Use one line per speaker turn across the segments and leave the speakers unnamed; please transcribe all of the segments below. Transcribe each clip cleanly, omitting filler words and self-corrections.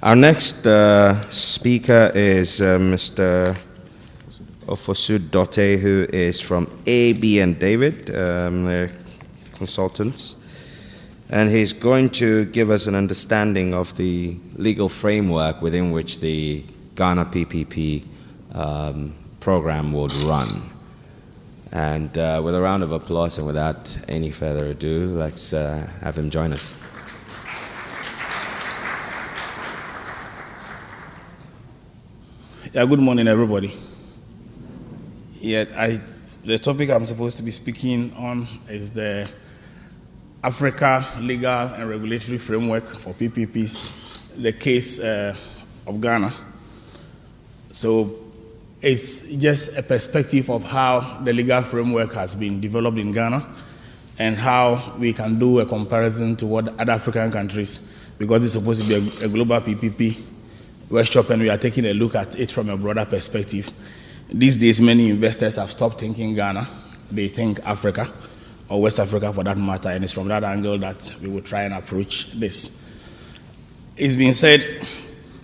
Our next speaker is Mr. Ofosu Dote, who is from AB and David, consultants. And he's going to give us an understanding of the legal framework within which the Ghana PPP program would run. And with a round of applause and without any further ado, let's have him join us.
Yeah, good morning, everybody. Yeah, the topic I'm supposed to be speaking on is the Africa Legal and Regulatory Framework for PPPs, the case of Ghana. So it's just a perspective of how the legal framework has been developed in Ghana and how we can do a comparison to what other African countries, because it's supposed to be a global PPP workshop and we are taking a look at it from a broader perspective. These days, many investors have stopped thinking Ghana. They think Africa, or West Africa for that matter, and it's from that angle that we will try and approach this. It's been said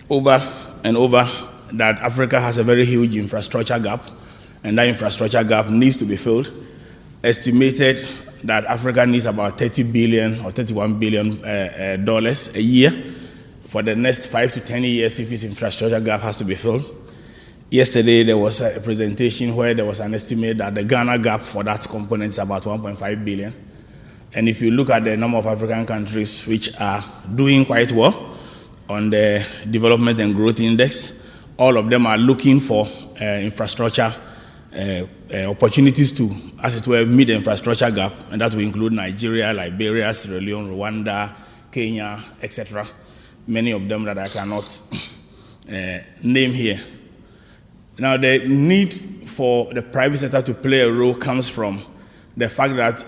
over and over that Africa has a very huge infrastructure gap, and that infrastructure gap needs to be filled. Estimated that Africa needs about $30 billion or $31 billion dollars a year for the next 5 to 10 years if its infrastructure gap has to be filled. Yesterday, there was a presentation where there was an estimate that the Ghana gap for that component is about 1.5 billion. And if you look at the number of African countries which are doing quite well on the Development and Growth Index, all of them are looking for infrastructure opportunities to, as it were, meet the infrastructure gap, and that will include Nigeria, Liberia, Sierra Leone, Rwanda, Kenya, etc. Many of them that I cannot name here. Now, the need for the private sector to play a role comes from the fact that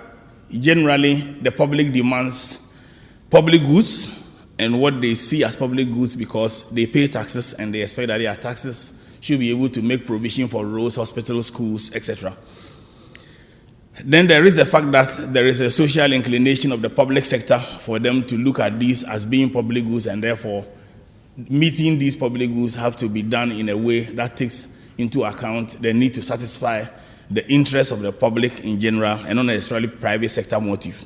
generally the public demands public goods and what they see as public goods because they pay taxes and they expect that their taxes should be able to make provision for roads, hospitals, schools, etc. Then there is the fact that there is a social inclination of the public sector for them to look at these as being public goods, and therefore meeting these public goods have to be done in a way that takes into account the need to satisfy the interests of the public in general and not necessarily private sector motive.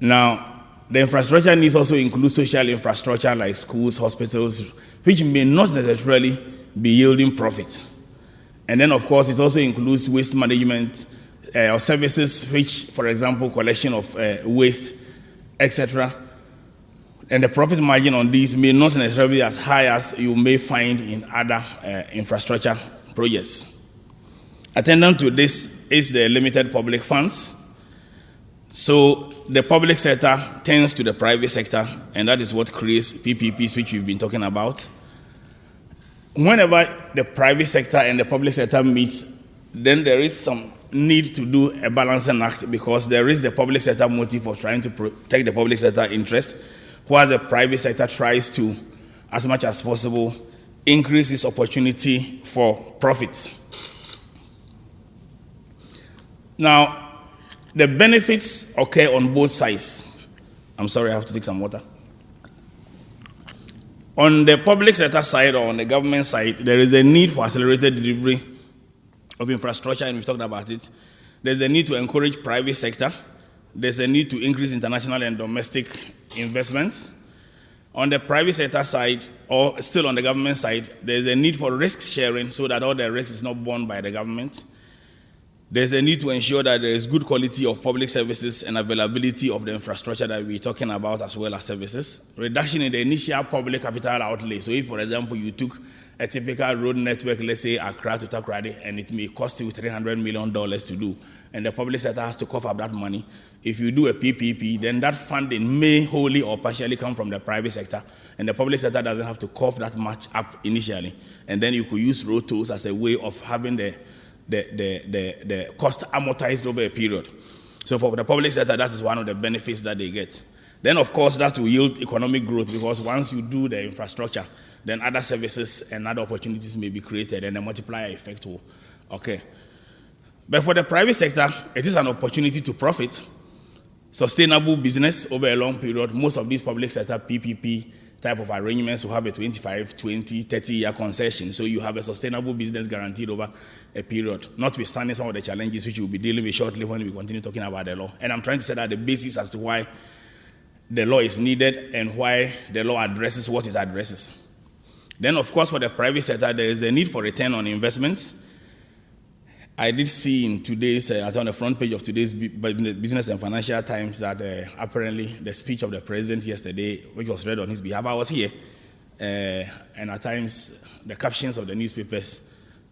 Now, the infrastructure needs also include social infrastructure like schools, hospitals, which may not necessarily be yielding profit. And then, of course, it also includes waste management or services, which, for example, collection of waste, etc. And the profit margin on these may not necessarily be as high as you may find in other infrastructure projects. Attendant to this is the limited public funds. So the public sector tends to the private sector, and that is what creates PPPs, which we've been talking about. Whenever the private sector and the public sector meets, then there is some need to do a balancing act, because there is the public sector motive of trying to protect the public sector interest, while the private sector tries to, as much as possible, increase its opportunity for profit. Now, the benefits occur on both sides. I'm sorry, I have to take some water. On the public sector side or on the government side, there is a need for accelerated delivery of infrastructure, and we've talked about it. There's a need to encourage private sector. There's a need to increase international and domestic investments. On the private sector side, or still on the government side, there's a need for risk sharing so that all the risk is not borne by the government. There's a need to ensure that there is good quality of public services and availability of the infrastructure that we're talking about, as well as services. Reduction in the initial public capital outlay. So if, for example, you took a typical road network, let's say Accra to Takoradi, and it may cost you $300 million to do, and the public sector has to cough up that money. If you do a PPP, then that funding may wholly or partially come from the private sector, and the public sector doesn't have to cough that much up initially. And then you could use road tolls as a way of having the cost amortized over a period. So for the public sector, that is one of the benefits that they get. Then, of course, that will yield economic growth, because once you do the infrastructure, then other services and other opportunities may be created, and the multiplier effect will occur. But for the private sector, it is an opportunity to profit, sustainable business over a long period. Most of these public sector PPP type of arrangements will have a 25, 20, 30-year concession. So you have a sustainable business guaranteed over a period, notwithstanding some of the challenges which we'll be dealing with shortly when we continue talking about the law. And I'm trying to set out the basis as to why the law is needed and why the law addresses what it addresses. Then, of course, for the private sector, there is a need for return on investments. I did see in today's, on the front page of today's Business and Financial Times that apparently the speech of the president yesterday, which was read on his behalf, I was here, and at times the captions of the newspapers,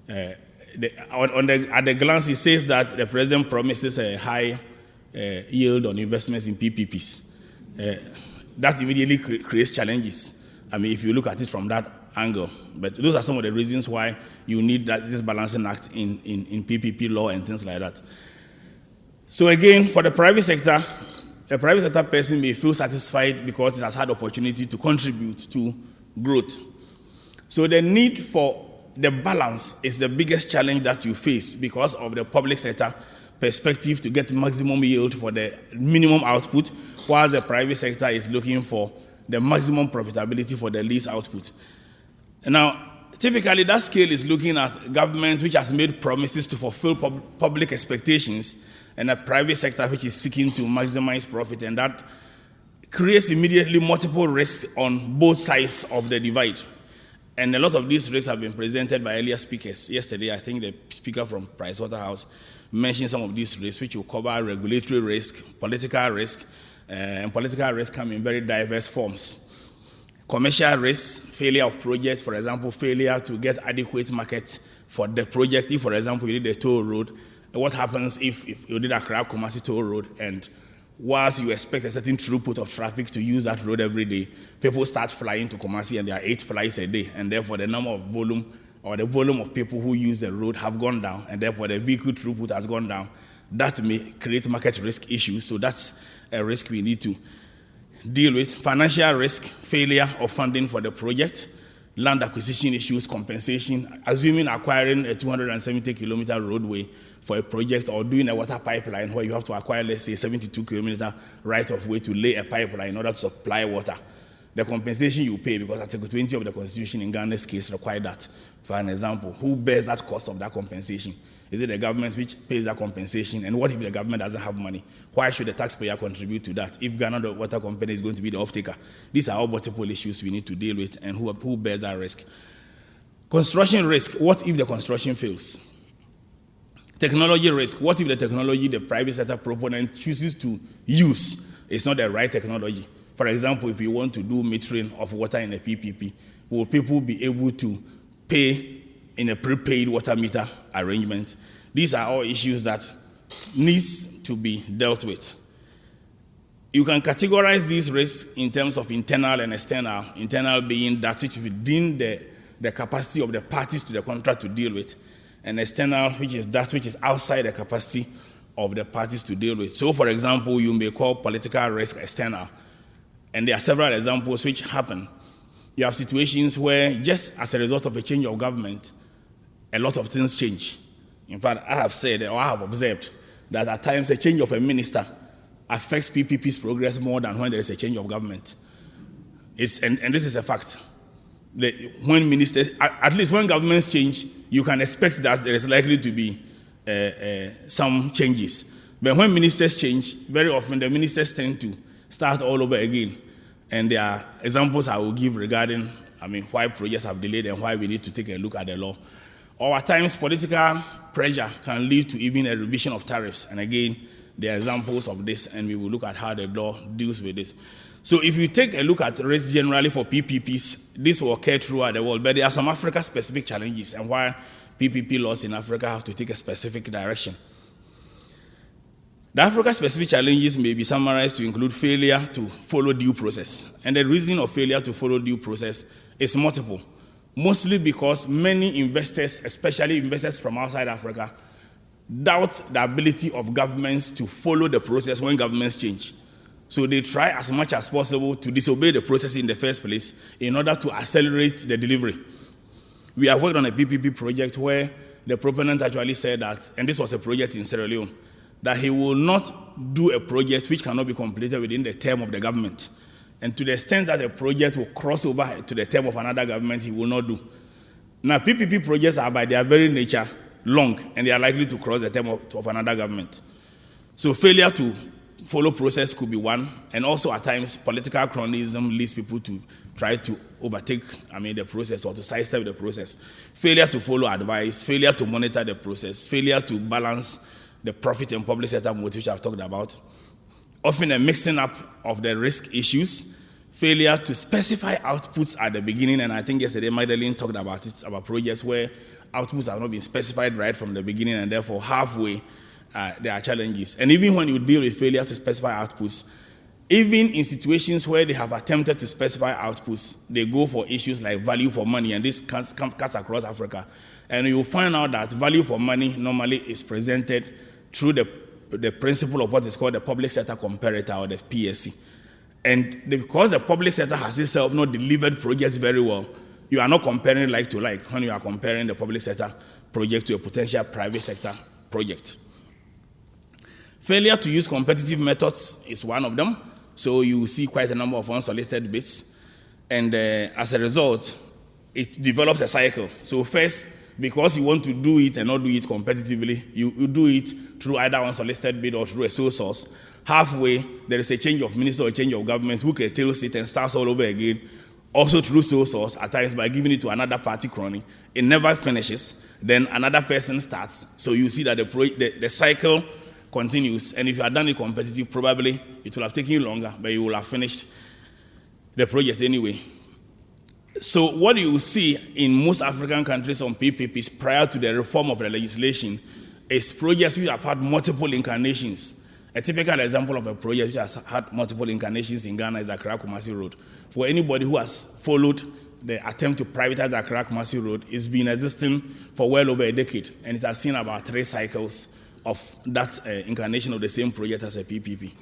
at the glance, it says that the president promises a high yield on investments in PPPs. That immediately creates challenges. I mean, if you look at it from that angle. But those are some of the reasons why you need this balancing act in PPP law and things like that. So again, for the private sector person may feel satisfied because it has had opportunity to contribute to growth. So the need for the balance is the biggest challenge that you face because of the public sector perspective to get maximum yield for the minimum output, while the private sector is looking for the maximum profitability for the least output. Now, typically that scale is looking at government which has made promises to fulfill public expectations and a private sector which is seeking to maximize profit, and that creates immediately multiple risks on both sides of the divide. And a lot of these risks have been presented by earlier speakers. Yesterday, I think the speaker from Pricewaterhouse mentioned some of these risks, which will cover regulatory risk, political risk, and political risk come in very diverse forms. Commercial risk, failure of projects, for example, failure to get adequate market for the project. If, for example, you did a toll road, what happens if you did a Kumasi toll road and whilst you expect a certain throughput of traffic to use that road every day, people start flying to Kumasi and there are 8 flights a day, and therefore the number of volume or the volume of people who use the road have gone down, and therefore the vehicle throughput has gone down. That may create market risk issues, so that's a risk we need to deal with. Financial risk, failure of funding for the project, land acquisition issues, compensation, assuming acquiring a 270-kilometer roadway for a project or doing a water pipeline where you have to acquire, let's say, 72-kilometer right-of-way to lay a pipeline in order to supply water. The compensation you pay, because Article 20 of the Constitution in Ghana's case requires that. For an example, who bears that cost of that compensation? Is it the government which pays that compensation? And what if the government doesn't have money? Why should the taxpayer contribute to that if Ghana the Water Company is going to be the off-taker? These are all multiple issues we need to deal with, and who bears that risk? Construction risk, what if the construction fails? Technology risk, what if the technology the private sector proponent chooses to use is not the right technology? For example, if you want to do metering of water in a PPP, will people be able to pay in a prepaid water meter arrangement? These are all issues that needs to be dealt with. You can categorize these risks in terms of internal and external. Internal being that which is within the capacity of the parties to the contract to deal with, and external, which is that which is outside the capacity of the parties to deal with. So, for example, you may call political risk external, and there are several examples which happen. You have situations where, just as a result of a change of government, a lot of things change. In fact, I have said, or I have observed, that at times a change of a minister affects PPP's progress more than when there is a change of government. And this is a fact. When ministers, at least when governments change, you can expect that there is likely to be some changes. But when ministers change, very often the ministers tend to start all over again. And there are examples I will give regarding, why projects have delayed and why we need to take a look at the law. Or at times, political pressure can lead to even a revision of tariffs. And again, there are examples of this, and we will look at how the law deals with this. So if you take a look at risk generally for PPPs, this will occur throughout the world, but there are some Africa-specific challenges and why PPP laws in Africa have to take a specific direction. The Africa-specific challenges may be summarized to include failure to follow due process. And the reason of failure to follow due process is multiple. Mostly because many investors, especially investors from outside Africa, doubt the ability of governments to follow the process when governments change. So they try as much as possible to disobey the process in the first place in order to accelerate the delivery. We have worked on a PPP project where the proponent actually said that, and this was a project in Sierra Leone, that he will not do a project which cannot be completed within the term of the government. And to the extent that the project will cross over to the term of another government, he will not do. Now, PPP projects are by their very nature long, and they are likely to cross the term of another government. So failure to follow process could be one, and also at times political cronyism leads people to try to overtake, the process, or to sidestep the process. Failure to follow advice, failure to monitor the process, failure to balance the profit and public sector motive, which I've talked about. Often a mixing up of the risk issues, failure to specify outputs at the beginning, and I think yesterday Magdalene talked about it, about projects where outputs have not been specified right from the beginning, and therefore halfway there are challenges. And even when you deal with failure to specify outputs, even in situations where they have attempted to specify outputs, they go for issues like value for money, and this cuts across Africa. And you will find out that value for money normally is presented through the principle of what is called the public sector comparator, or the PSC. And because the public sector has itself not delivered projects very well, you are not comparing like to like when you are comparing the public sector project to a potential private sector project. Failure to use competitive methods is one of them. So you see quite a number of unsolicited bids. And as a result, it develops a cycle. So first, because you want to do it and not do it competitively, you do it through either unsolicited bid or through a sole source. Halfway, there is a change of minister or a change of government who curtails it and starts all over again. Also through sole source, at times by giving it to another party crony. It never finishes. Then another person starts. So you see that the cycle continues. And if you had done it competitive, probably it will have taken you longer, but you will have finished the project anyway. So what you will see in most African countries on PPPs prior to the reform of the legislation is projects which have had multiple incarnations. A typical example of a project which has had multiple incarnations in Ghana is Accra Kumasi Road. For anybody who has followed the attempt to privatize Accra Kumasi Road, it's been existing for well over a decade, and it has seen about 3 cycles of that incarnation of the same project as a PPP.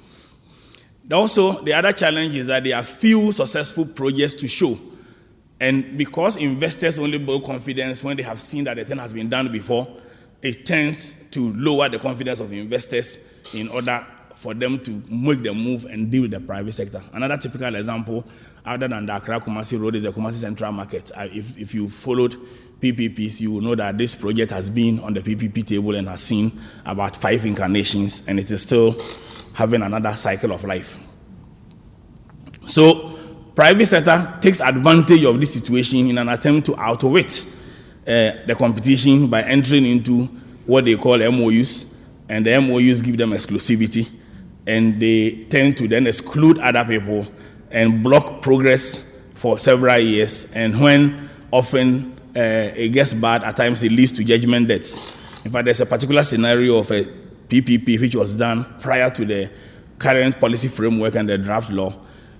Also, the other challenge is that there are few successful projects to show. And because investors only build confidence when they have seen that the thing has been done before, it tends to lower the confidence of investors in order for them to make the move and deal with the private sector. Another typical example, other than the Accra Kumasi Road, is the Kumasi Central Market. If you followed PPPs, you will know that this project has been on the PPP table and has seen about 5 incarnations, and it is still having another cycle of life. So, private sector takes advantage of this situation in an attempt to outwit the competition by entering into what they call MOUs, and the MOUs give them exclusivity, and they tend to then exclude other people and block progress for several years, and when often it gets bad, at times it leads to judgment debts. In fact, there's a particular scenario of a PPP which was done prior to the current policy framework and the draft law,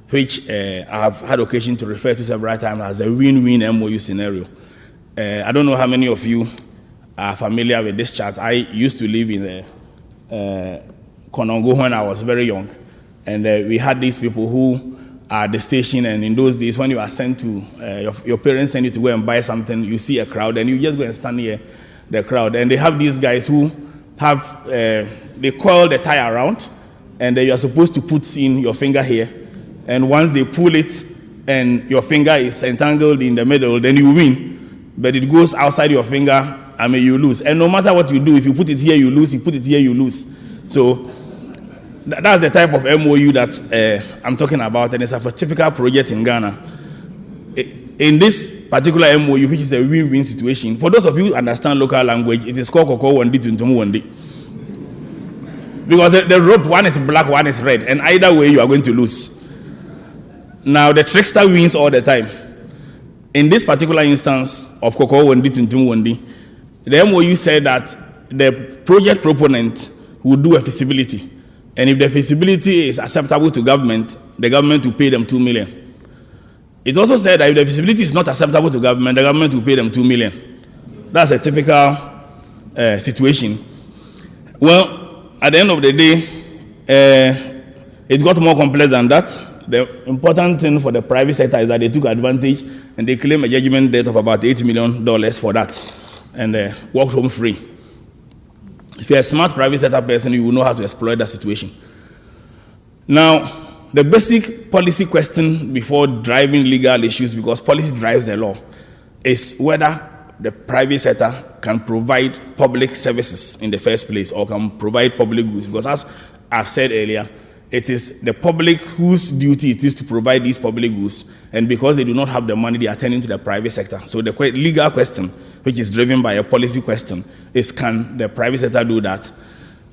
which I have had occasion to refer to several times as a win-win MOU scenario. I don't know how many of you are familiar with this chart. I used to live in Konongo when I was very young, and we had these people who are at the station, and in those days when you are sent to, your parents send you to go and buy something, you see a crowd, and you just go and stand near the crowd, and they have these guys who have, they coil the tie around, and you are supposed to put in your finger here, and once they pull it, and your finger is entangled in the middle, then you win. But it goes outside your finger, you lose. And no matter what you do, if you put it here, you lose. You put it here, you lose. So that's the type of MOU that I'm talking about, and it's a typical project in Ghana. In this particular MOU, which is a win-win situation, for those of you who understand local language, it is called Koko Wandi Tuntumu Wandi. Because the rope, one is black, one is red, and either way you are going to lose. Now the trickster wins all the time. In this particular instance of Koko Wandi Tuntumu Wandi, the MOU said that the project proponent will do a feasibility. And if the feasibility is acceptable to government, the government will pay them 2 million. It also said that if the feasibility is not acceptable to government, the government will pay them 2 million. That's a typical situation. Well, at the end of the day, it got more complex than that. The important thing for the private sector is that they took advantage and they claim a judgment debt of about $8 million for that, and walked home free. If you're a smart private sector person, you will know how to exploit that situation. Now, the basic policy question before driving legal issues, because policy drives the law, is whether the private sector can provide public services in the first place or can provide public goods. Because as I've said earlier, it is the public whose duty it is to provide these public goods, and because they do not have the money, they are turning to the private sector. So the legal question, which is driven by a policy question, is can the private sector do that?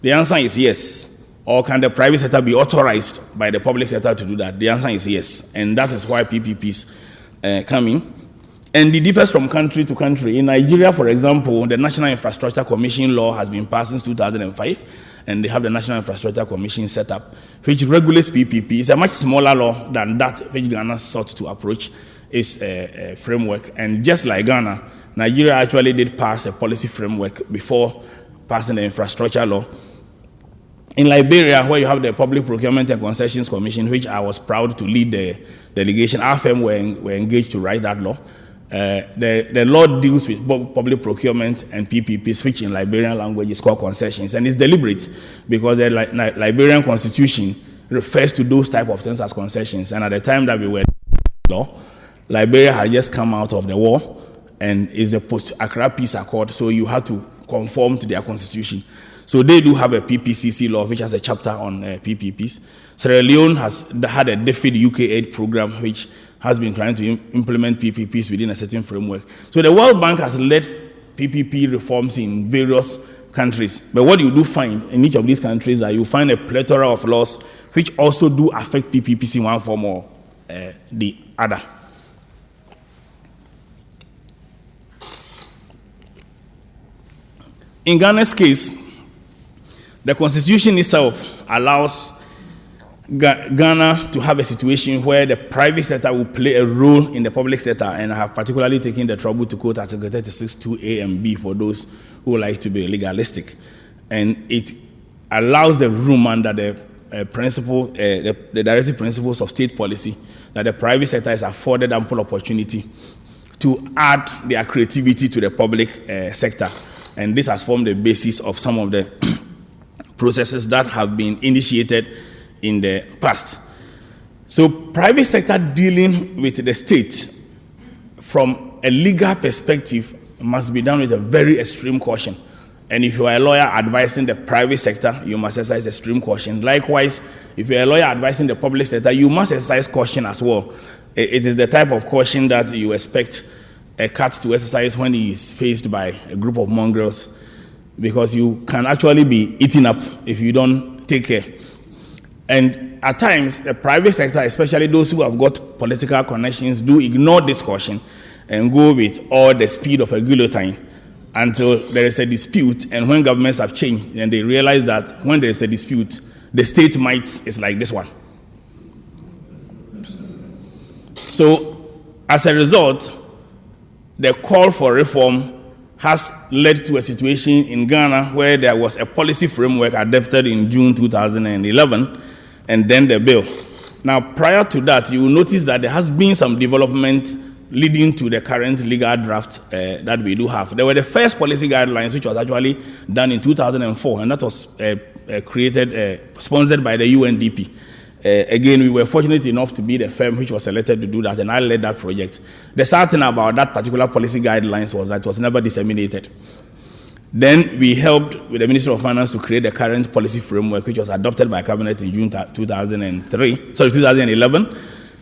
The answer is yes. Or can the private sector be authorized by the public sector to do that? The answer is yes. And that is why PPPs come in. And it differs from country to country. In Nigeria, for example, the National Infrastructure Commission law has been passed since 2005, and they have the National Infrastructure Commission set up, which regulates PPP. It's a much smaller law than that which Ghana sought to approach its framework. And just like Ghana, Nigeria actually did pass a policy framework before passing the infrastructure law. In Liberia, where you have the Public Procurement and Concessions Commission, which I was proud to lead the delegation, our firm were engaged to write that law. The law deals with both public procurement and PPPs, which in Liberian language is called concessions. And it's deliberate because the Liberian constitution refers to those type of things as concessions. And at the time that we were law, Liberia had just come out of the war and is a post-Accra Peace Accord, so you had to conform to their constitution. So they do have a PPCC law, which has a chapter on PPPs. Sierra Leone has had a DFID UK aid program, which has been trying to implement PPPs within a certain framework. So the World Bank has led PPP reforms in various countries. But what you do find in each of these countries is that you find a plethora of laws which also do affect PPPs in one form or the other. In Ghana's case, the constitution itself allows Ghana to have a situation where the private sector will play a role in the public sector, and I have particularly taken the trouble to quote Article 36(2)(a) and (b) for those who like to be legalistic. And it allows the room under the the directive principles of state policy that the private sector is afforded ample opportunity to add their creativity to the public sector. And this has formed the basis of some of the processes that have been initiated in the past. So private sector dealing with the state from a legal perspective must be done with a very extreme caution. And if you are a lawyer advising the private sector, you must exercise extreme caution. Likewise, if you are a lawyer advising the public sector, you must exercise caution as well. It is the type of caution that you expect a cat to exercise when he is faced by a group of mongrels, because you can actually be eaten up if you don't take care. And at times, the private sector, especially those who have got political connections, do ignore this caution and go with all the speed of a guillotine until there is a dispute. And when governments have changed, and they realize that when there is a dispute, the state might is like this one. So, as a result, the call for reform has led to a situation in Ghana where there was a policy framework adopted in June 2011, and then the bill. Now, prior to that, you will notice that there has been some development leading to the current legal draft that we do have. There were the first policy guidelines, which was actually done in 2004, and that was sponsored by the UNDP. Again, we were fortunate enough to be the firm which was selected to do that, and I led that project. The sad thing about that particular policy guidelines was that it was never disseminated. Then we helped with the Ministry of Finance to create the current policy framework, which was adopted by Cabinet in June 2011,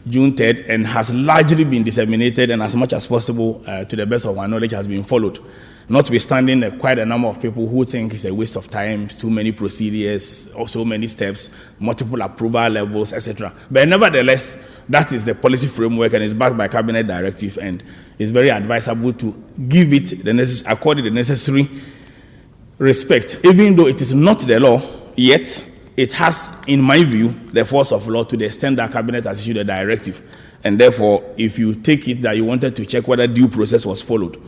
June 3rd, and has largely been disseminated, and as much as possible, to the best of our knowledge, has been followed. Notwithstanding quite a number of people who think it's a waste of time, too many procedures, or so many steps, multiple approval levels, etc. But nevertheless, that is the policy framework, and it's backed by cabinet directive, and it's very advisable to give it accord it the necessary respect, even though it is not the law yet. It has, in my view, the force of law to the extent that cabinet has issued a directive, and therefore, if you take it that you wanted to check whether due process was followed,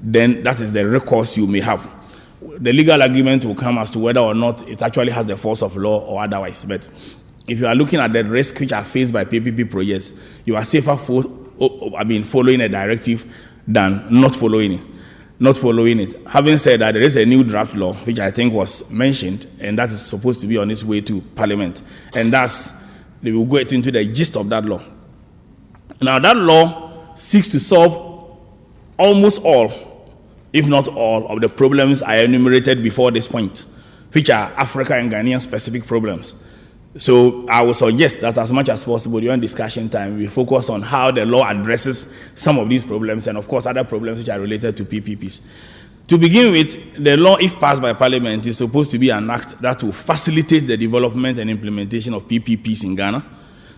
then that is the recourse you may have. The legal argument will come as to whether or not it actually has the force of law or otherwise. But if you are looking at the risks which are faced by PPP projects, you are safer following a directive than not following it. Having said that, there is a new draft law which I think was mentioned, and that is supposed to be on its way to Parliament, and that's they will go into the gist of that law. Now, that law seeks to solve almost all, if not all, of the problems I enumerated before this point, which are Africa and Ghanaian specific problems. So I would suggest that as much as possible during discussion time, we focus on how the law addresses some of these problems and, of course, other problems which are related to PPPs. To begin with, the law, if passed by Parliament, is supposed to be an act that will facilitate the development and implementation of PPPs in Ghana.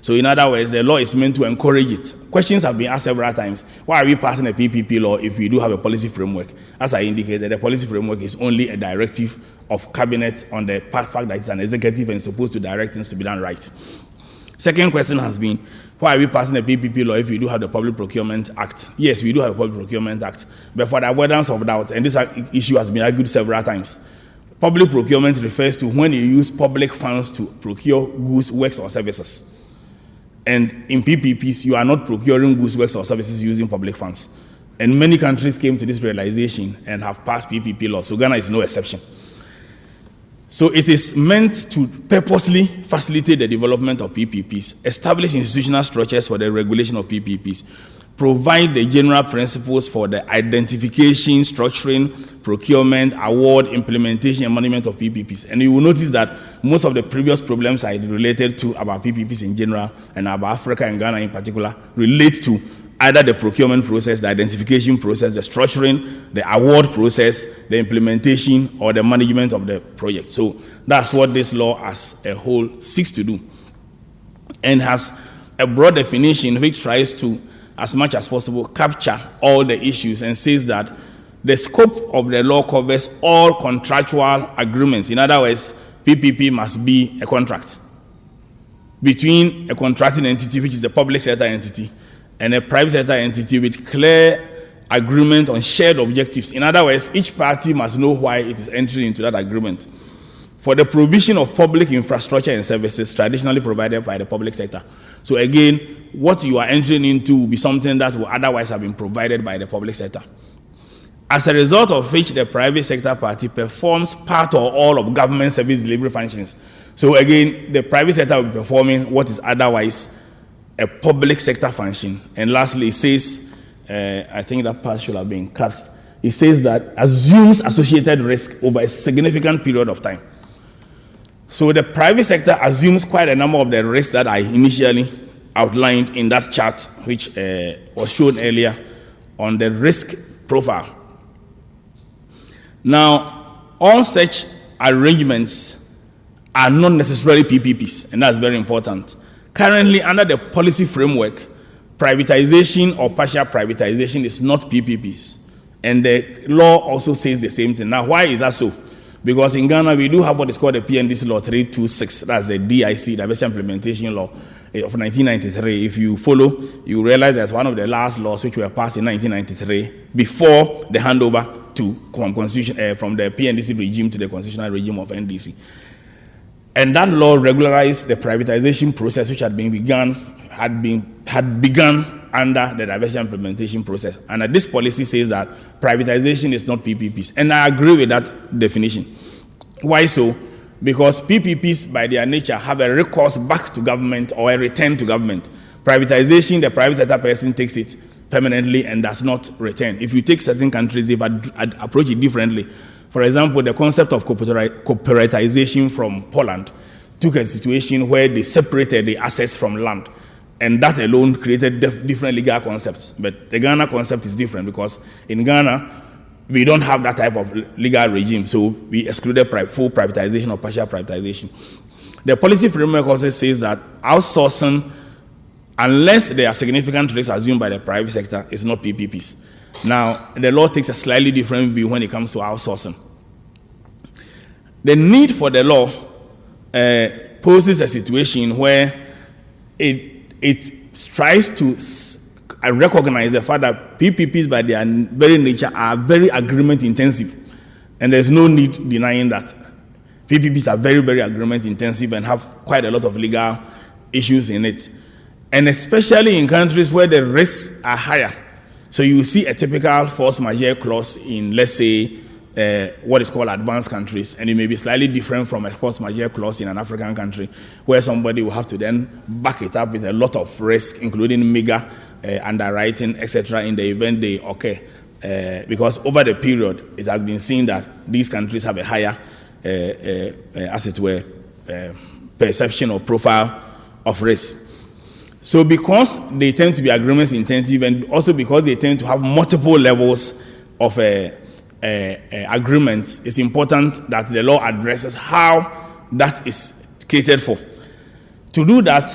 So in other words, the law is meant to encourage it. Questions have been asked several times. Why are we passing a PPP law if we do have a policy framework? As I indicated, the policy framework is only a directive of cabinet on the fact that it's an executive and it's supposed to direct things to be done right. Second question has been, why are we passing a PPP law if we do have the Public Procurement Act? Yes, we do have a Public Procurement Act, but for the avoidance of doubt, and this issue has been argued several times, public procurement refers to when you use public funds to procure goods, works, or services. And in PPPs, you are not procuring goods, works, or services using public funds. And many countries came to this realization and have passed PPP laws, so Ghana is no exception. So it is meant to purposely facilitate the development of PPPs, establish institutional structures for the regulation of PPPs, provide the general principles for the identification, structuring, procurement, award, implementation, and management of PPPs. And you will notice that most of the previous problems I related to about PPPs in general and about Africa and Ghana in particular relate to either the procurement process, the identification process, the structuring, the award process, the implementation, or the management of the project. So that's what this law as a whole seeks to do, and has a broad definition which tries to, as much as possible, capture all the issues and says that the scope of the law covers all contractual agreements. In other words, PPP must be a contract between a contracting entity, which is a public sector entity, and a private sector entity with clear agreement on shared objectives. In other words, each party must know why it is entering into that agreement for the provision of public infrastructure and services traditionally provided by the public sector. So again, what you are entering into will be something that will otherwise have been provided by the public sector, as a result of which the private sector party performs part or all of government service delivery functions. So again, the private sector will be performing what is otherwise a public sector function. And lastly, it says, I think that part should have been cut. It says that assumes associated risk over a significant period of time. So the private sector assumes quite a number of the risks that I initially outlined in that chart, which was shown earlier on the risk profile. Now, all such arrangements are not necessarily PPPs, and that's very important. Currently, under the policy framework, privatization or partial privatization is not PPPs. And the law also says the same thing. Now, why is that so? Because in Ghana, we do have what is called the PNDC Law 326. That's the DIC, Diversity Implementation Law of 1993. If you follow, you realize that's one of the last laws which were passed in 1993 before the handover to constitution, from the PNDC regime to the constitutional regime of NDC. And that law regularized the privatization process which had begun under the diversity implementation process. And this policy says that privatization is not PPPs. And I agree with that definition. Why so? Because PPPs, by their nature, have a recourse back to government or a return to government. Privatization, the private sector person takes it permanently and does not return. If you take certain countries, they've approached it differently. For example, the concept of corporatization from Poland took a situation where they separated the assets from land. And that alone created different legal concepts. But the Ghana concept is different because in Ghana, we don't have that type of legal regime. So we excluded full privatization or partial privatization. The policy framework also says that outsourcing, unless there are significant risks assumed by the private sector, is not PPPs. Now, the law takes a slightly different view when it comes to outsourcing. The need for the law poses a situation where it tries to recognize the fact that PPPs by their very nature are very agreement intensive. And there's no need denying that. PPPs are very, very agreement intensive and have quite a lot of legal issues in it. And especially in countries where the risks are higher. So you see a typical force majeure clause in, let's say, what is called advanced countries, and it may be slightly different from a force majeure clause in an African country, where somebody will have to then back it up with a lot of risk, including meager underwriting, etc., in the event they occur. Because over the period, it has been seen that these countries have a higher, as it were, perception or profile of risk. So because they tend to be agreements intensive, and also because they tend to have multiple levels of agreements, it's important that the law addresses how that is catered for. To do that,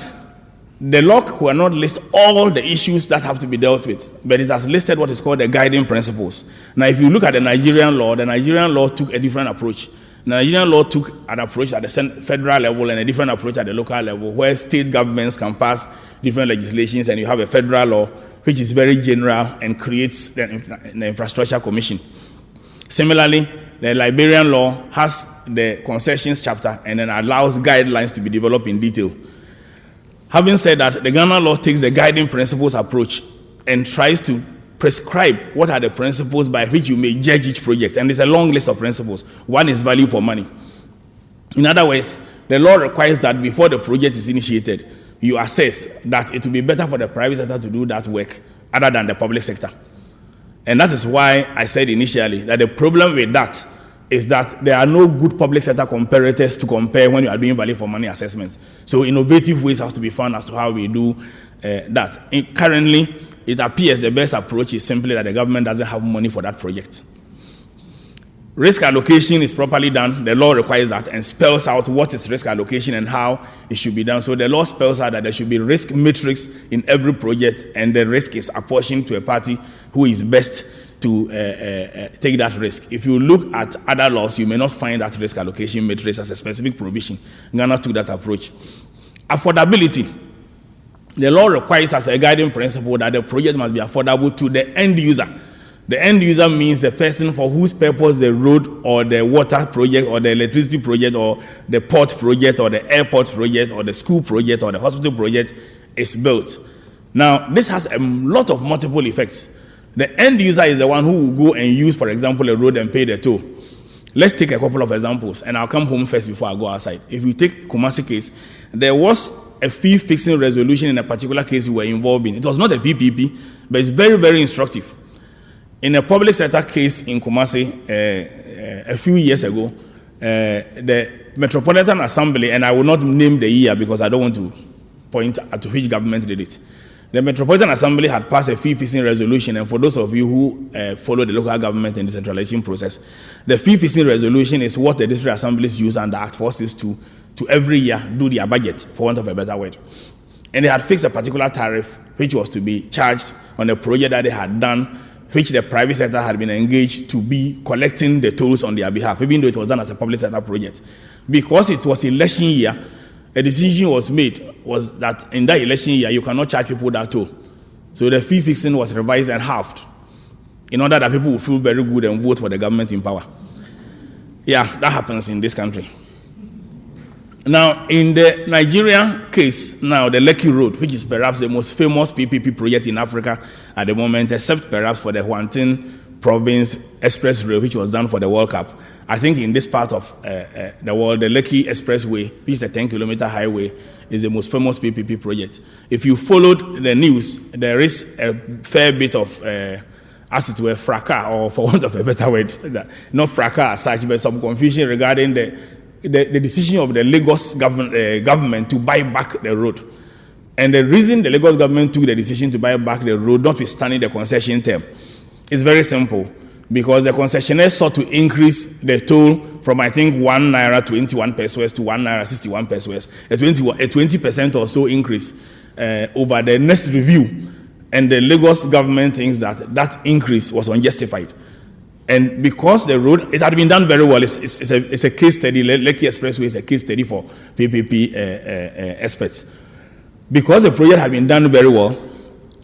the law will not list all the issues that have to be dealt with, but it has listed what is called the guiding principles. Now, if you look at the Nigerian law took a different approach. The Nigerian law took an approach at the federal level and a different approach at the local level, where state governments can pass different legislations, and you have a federal law which is very general and creates the infrastructure commission. Similarly, the Liberian law has the concessions chapter and then allows guidelines to be developed in detail. Having said that, the Ghana law takes the guiding principles approach and tries to prescribe what are the principles by which you may judge each project. And there's a long list of principles. One is value for money. In other words, the law requires that before the project is initiated, you assess that it will be better for the private sector to do that work other than the public sector. And that is why I said initially that the problem with that is that there are no good public sector comparators to compare when you are doing value for money assessments. So innovative ways have to be found as to how we do that. Currently, it appears the best approach is simply that the government doesn't have money for that project. Risk allocation is properly done. The law requires that and spells out what is risk allocation and how it should be done. So the law spells out that there should be risk matrix in every project, and the risk is apportioned to a party who is best to take that risk. If you look at other laws, you may not find that risk allocation matrix as a specific provision. Ghana took that approach. Affordability. The law requires as a guiding principle that the project must be affordable to the end user. The end user means the person for whose purpose the road or the water project or the electricity project or the port project or the airport project or the school project or the hospital project is built. Now, this has a lot of multiple effects. The end user is the one who will go and use, for example, a road and pay the toll. Let's take a couple of examples, and I'll come home first before I go outside. If you take Kumasi case, there was a fee fixing resolution in a particular case we were involved in. It was not a PPP, but it's very, very instructive. In a public sector case in Kumasi a few years ago, the Metropolitan Assembly, and I will not name the year because I don't want to point at which government did it. The Metropolitan Assembly had passed a fee fixing resolution, and for those of you who follow the local government and decentralization process, the fee fixing resolution is what the district assemblies use under Act 46 to every year do their budget, for want of a better word. And they had fixed a particular tariff which was to be charged on a project that they had done, which the private sector had been engaged to be collecting the tolls on their behalf, even though it was done as a public sector project. Because it was election year, a decision was made was that in that election year, you cannot charge people that toll. So the fee fixing was revised and halved in order that people will feel very good and vote for the government in power. Yeah, that happens in this country. Now, in the Nigeria case, now the Lekki Road, which is perhaps the most famous PPP project in Africa at the moment, except perhaps for the Huantin Province Express Rail, which was done for the World Cup. I think in this part of the world, the Lekki Expressway, which is a 10-kilometer highway, is the most famous PPP project. If you followed the news, there is a fair bit of, as it were, fracas, or for want of a better word, not fracas as such, but some confusion regarding the decision of the Lagos government to buy back the road. And the reason the Lagos government took the decision to buy back the road, notwithstanding the concession term, is very simple. Because the concessionaire sought to increase the toll from, I think, 1 naira 21 pesos to 1 naira 61 pesos, a 20% or so increase over the next review. And the Lagos government thinks that that increase was unjustified. And because the road, it had been done very well, it's a case study. Lekki Expressway is a case study for PPP experts. Because the project had been done very well,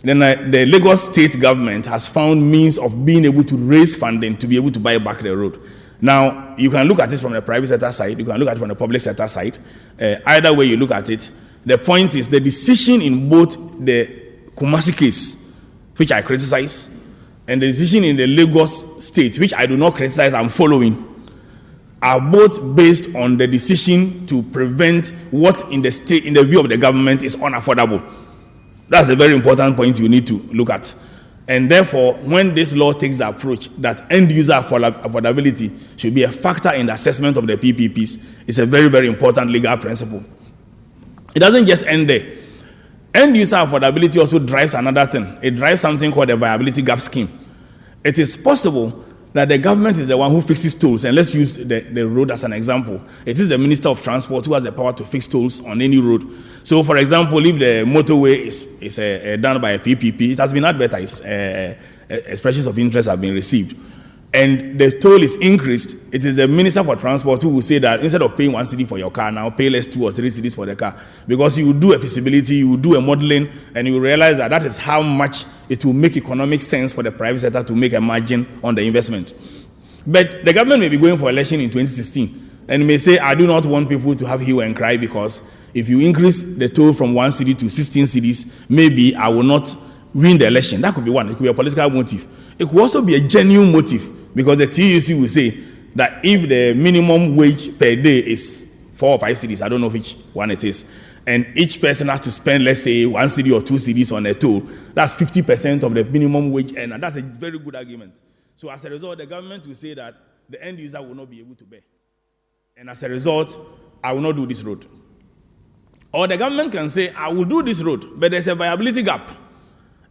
then the Lagos state government has found means of being able to raise funding to be able to buy back the road. Now, you can look at it from the private sector side, you can look at it from the public sector side. Either way you look at it, the point is the decision in both the Kumasi case, which I criticize, and the decision in the Lagos state, which I do not criticize, I'm following, are both based on the decision to prevent what in the state, in the view of the government, is unaffordable. That's a very important point you need to look at. And therefore, when this law takes the approach that end user affordability should be a factor in the assessment of the PPPs, it's a very, very important legal principle. It doesn't just end there. End user affordability also drives another thing. It drives something called the viability gap scheme. It is possible that the government is the one who fixes tolls, and let's use the road as an example. It is the Minister of Transport who has the power to fix tolls on any road. So, for example, if the motorway is done by a PPP, it has been advertised, expressions of interest have been received, and the toll is increased, it is the Minister for Transport who will say that instead of paying 1 cedi for your car, now pay less 2 or 3 cedis for the car, because you will do a feasibility, you will do a modeling, and you will realize that that is how much it will make economic sense for the private sector to make a margin on the investment. But the government may be going for election in 2016 and may say, I do not want people to have hue and cry, because if you increase the toll from 1 cedi to 16 cedis, maybe I will not win the election. That could be one. It could be a political motive. It could also be a genuine motive, because the TUC will say that if the minimum wage per day is 4 or 5 cedis, I don't know which one it is, and each person has to spend, let's say, 1 cedi or 2 cedis on a toll, that's 50% of the minimum wage earner. That's a very good argument. So as a result, the government will say that the end user will not be able to bear. And as a result, I will not do this road. Or the government can say, I will do this road, but there's a viability gap,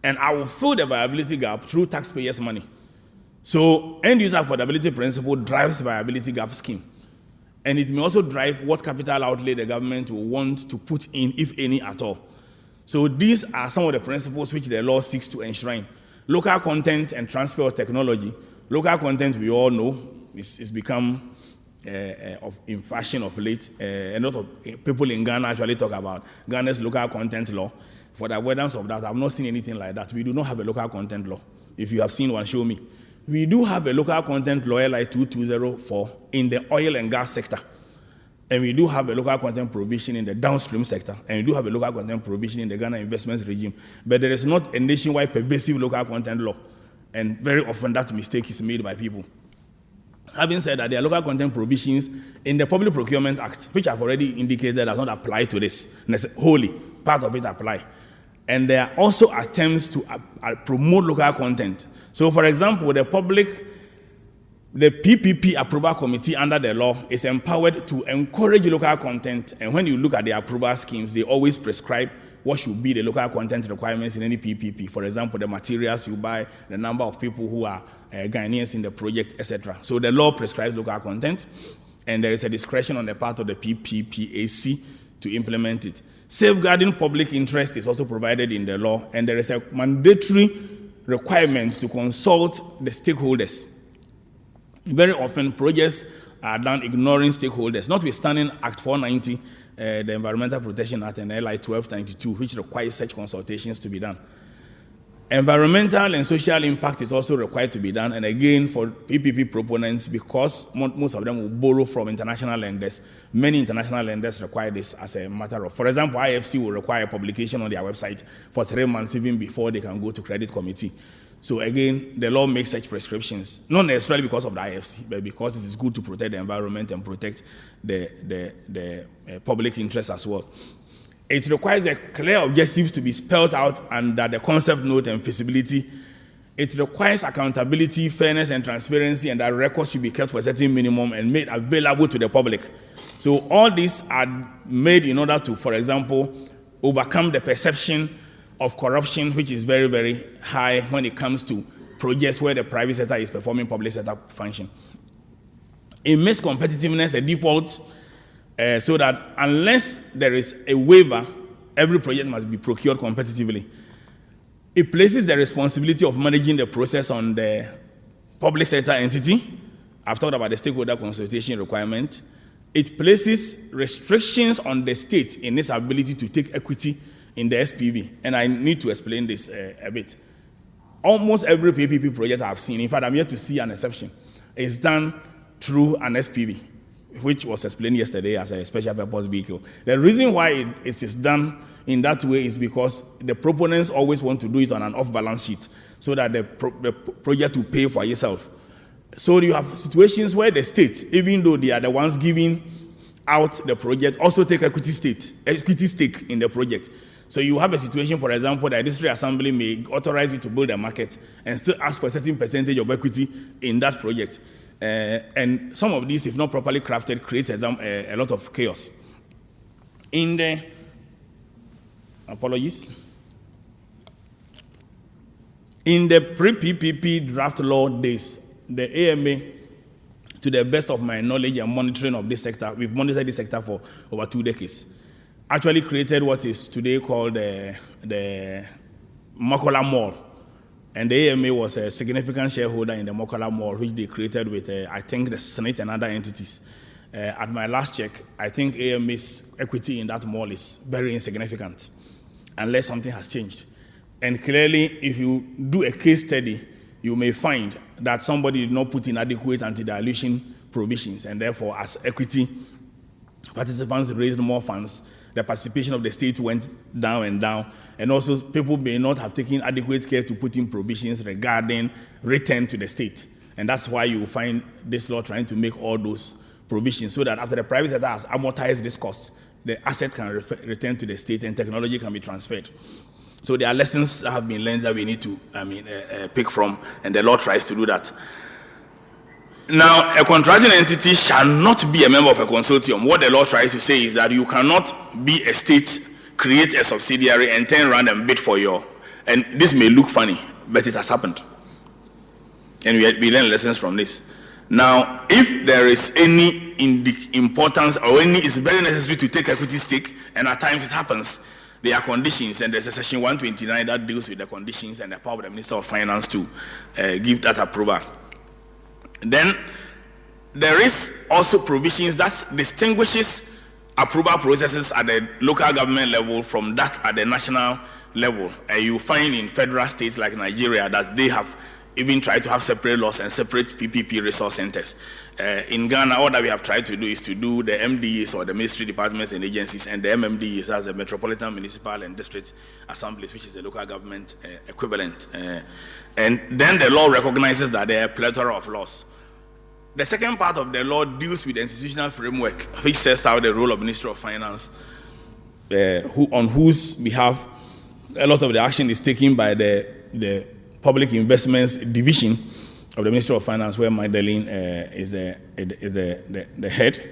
and I will fill the viability gap through taxpayers' money. So end user affordability principle drives viability gap scheme. And it may also drive what capital outlay the government will want to put in, if any at all. So these are some of the principles which the law seeks to enshrine. Local content and transfer of technology. Local content, we all know, is become in fashion of late. A lot of people in Ghana actually talk about Ghana's local content law. For the avoidance of that, I've not seen anything like that. We do not have a local content law. If you have seen one, show me. We do have a local content law, like 2204, in the oil and gas sector. And we do have a local content provision in the downstream sector. And we do have a local content provision in the Ghana investments regime. But there is not a nationwide pervasive local content law. And very often that mistake is made by people. Having said that, there are local content provisions in the Public Procurement Act, which I've already indicated does not apply to this. Wholly, part of it apply. And there are also attempts to promote local content. So, for example, the PPP approval committee under the law is empowered to encourage local content. And when you look at the approval schemes, they always prescribe what should be the local content requirements in any PPP. For example, the materials you buy, the number of people who are Ghanaians in the project, etc. So the law prescribes local content, and there is a discretion on the part of the PPPAC to implement it. Safeguarding public interest is also provided in the law, and there is a mandatory requirement to consult the stakeholders. Very often, projects are done ignoring stakeholders, notwithstanding Act 490, the Environmental Protection Act, and LI 1292, which requires such consultations to be done. Environmental and social impact is also required to be done, and again, for PPP proponents, because most of them will borrow from international lenders, many international lenders require this as a matter of, for example, IFC will require publication on their website for 3 months even before they can go to credit committee. So again, the law makes such prescriptions, not necessarily because of the IFC, but because it is good to protect the environment and protect the public interest as well. It requires the clear objectives to be spelled out under the concept note and feasibility. It requires accountability, fairness, and transparency, and that records should be kept for a certain minimum and made available to the public. So all these are made in order to, for example, overcome the perception of corruption, which is very, very high when it comes to projects where the private sector is performing public sector function. It makes competitiveness a default, so that unless there is a waiver, every project must be procured competitively. It places the responsibility of managing the process on the public sector entity. I've talked about the stakeholder consultation requirement. It places restrictions on the state in its ability to take equity in the SPV. And I need to explain this a bit. Almost every PPP project I've seen, in fact, I'm yet to see an exception, is done through an SPV, which was explained yesterday as a special purpose vehicle. The reason why it is done in that way is because the proponents always want to do it on an off-balance sheet. so that the project will pay for itself. So you have situations where the state, even though they are the ones giving out the project, also take equity stake in the project. So you have a situation, for example, that the district assembly may authorize you to build a market and still ask for a certain percentage of equity in that project. And some of these, if not properly crafted, creates a lot of chaos. In the pre-PPP draft law days, the AMA, to the best of my knowledge and monitoring of this sector, we've monitored this sector for over 2 decades, actually created what is today called the Mokola Mall. And the AMA was a significant shareholder in the Mokola Mall, which they created with, I think, the Senate and other entities. At my last check, I think AMA's equity in that mall is very insignificant, unless something has changed. And clearly, if you do a case study, you may find that somebody did not put in adequate anti-dilution provisions, and therefore, as equity participants raised more funds, the participation of the state went down and down, and also people may not have taken adequate care to put in provisions regarding return to the state. And that's why you will find this law trying to make all those provisions so that after the private sector has amortized this cost, the asset can return to the state and technology can be transferred. So there are lessons that have been learned that we need to pick from, and the law tries to do that. Now, a contracting entity shall not be a member of a consortium. What the law tries to say is that you cannot be a state, create a subsidiary, and turn around and bid for your. And this may look funny, but it has happened. And we learn lessons from this. Now, if there is any importance or it's very necessary to take equity stake, and at times it happens, there are conditions, and there's a section 129 that deals with the conditions and the power of the Minister of Finance to give that approval. Then there is also provisions that distinguishes approval processes at the local government level from that at the national level. You find in federal states like Nigeria that they have even tried to have separate laws and separate PPP resource centers. In Ghana, all that we have tried to do is to do the MDAs, or the ministry departments and agencies, and the MMDAs as the Metropolitan, Municipal and District Assemblies, which is the local government equivalent. And then the law recognizes that there are a plethora of laws. The second part of the law deals with the institutional framework, which sets out the role of Ministry of Finance, on whose behalf a lot of the action is taken by the Public Investments Division of the Ministry of Finance, where Magdalene is the head.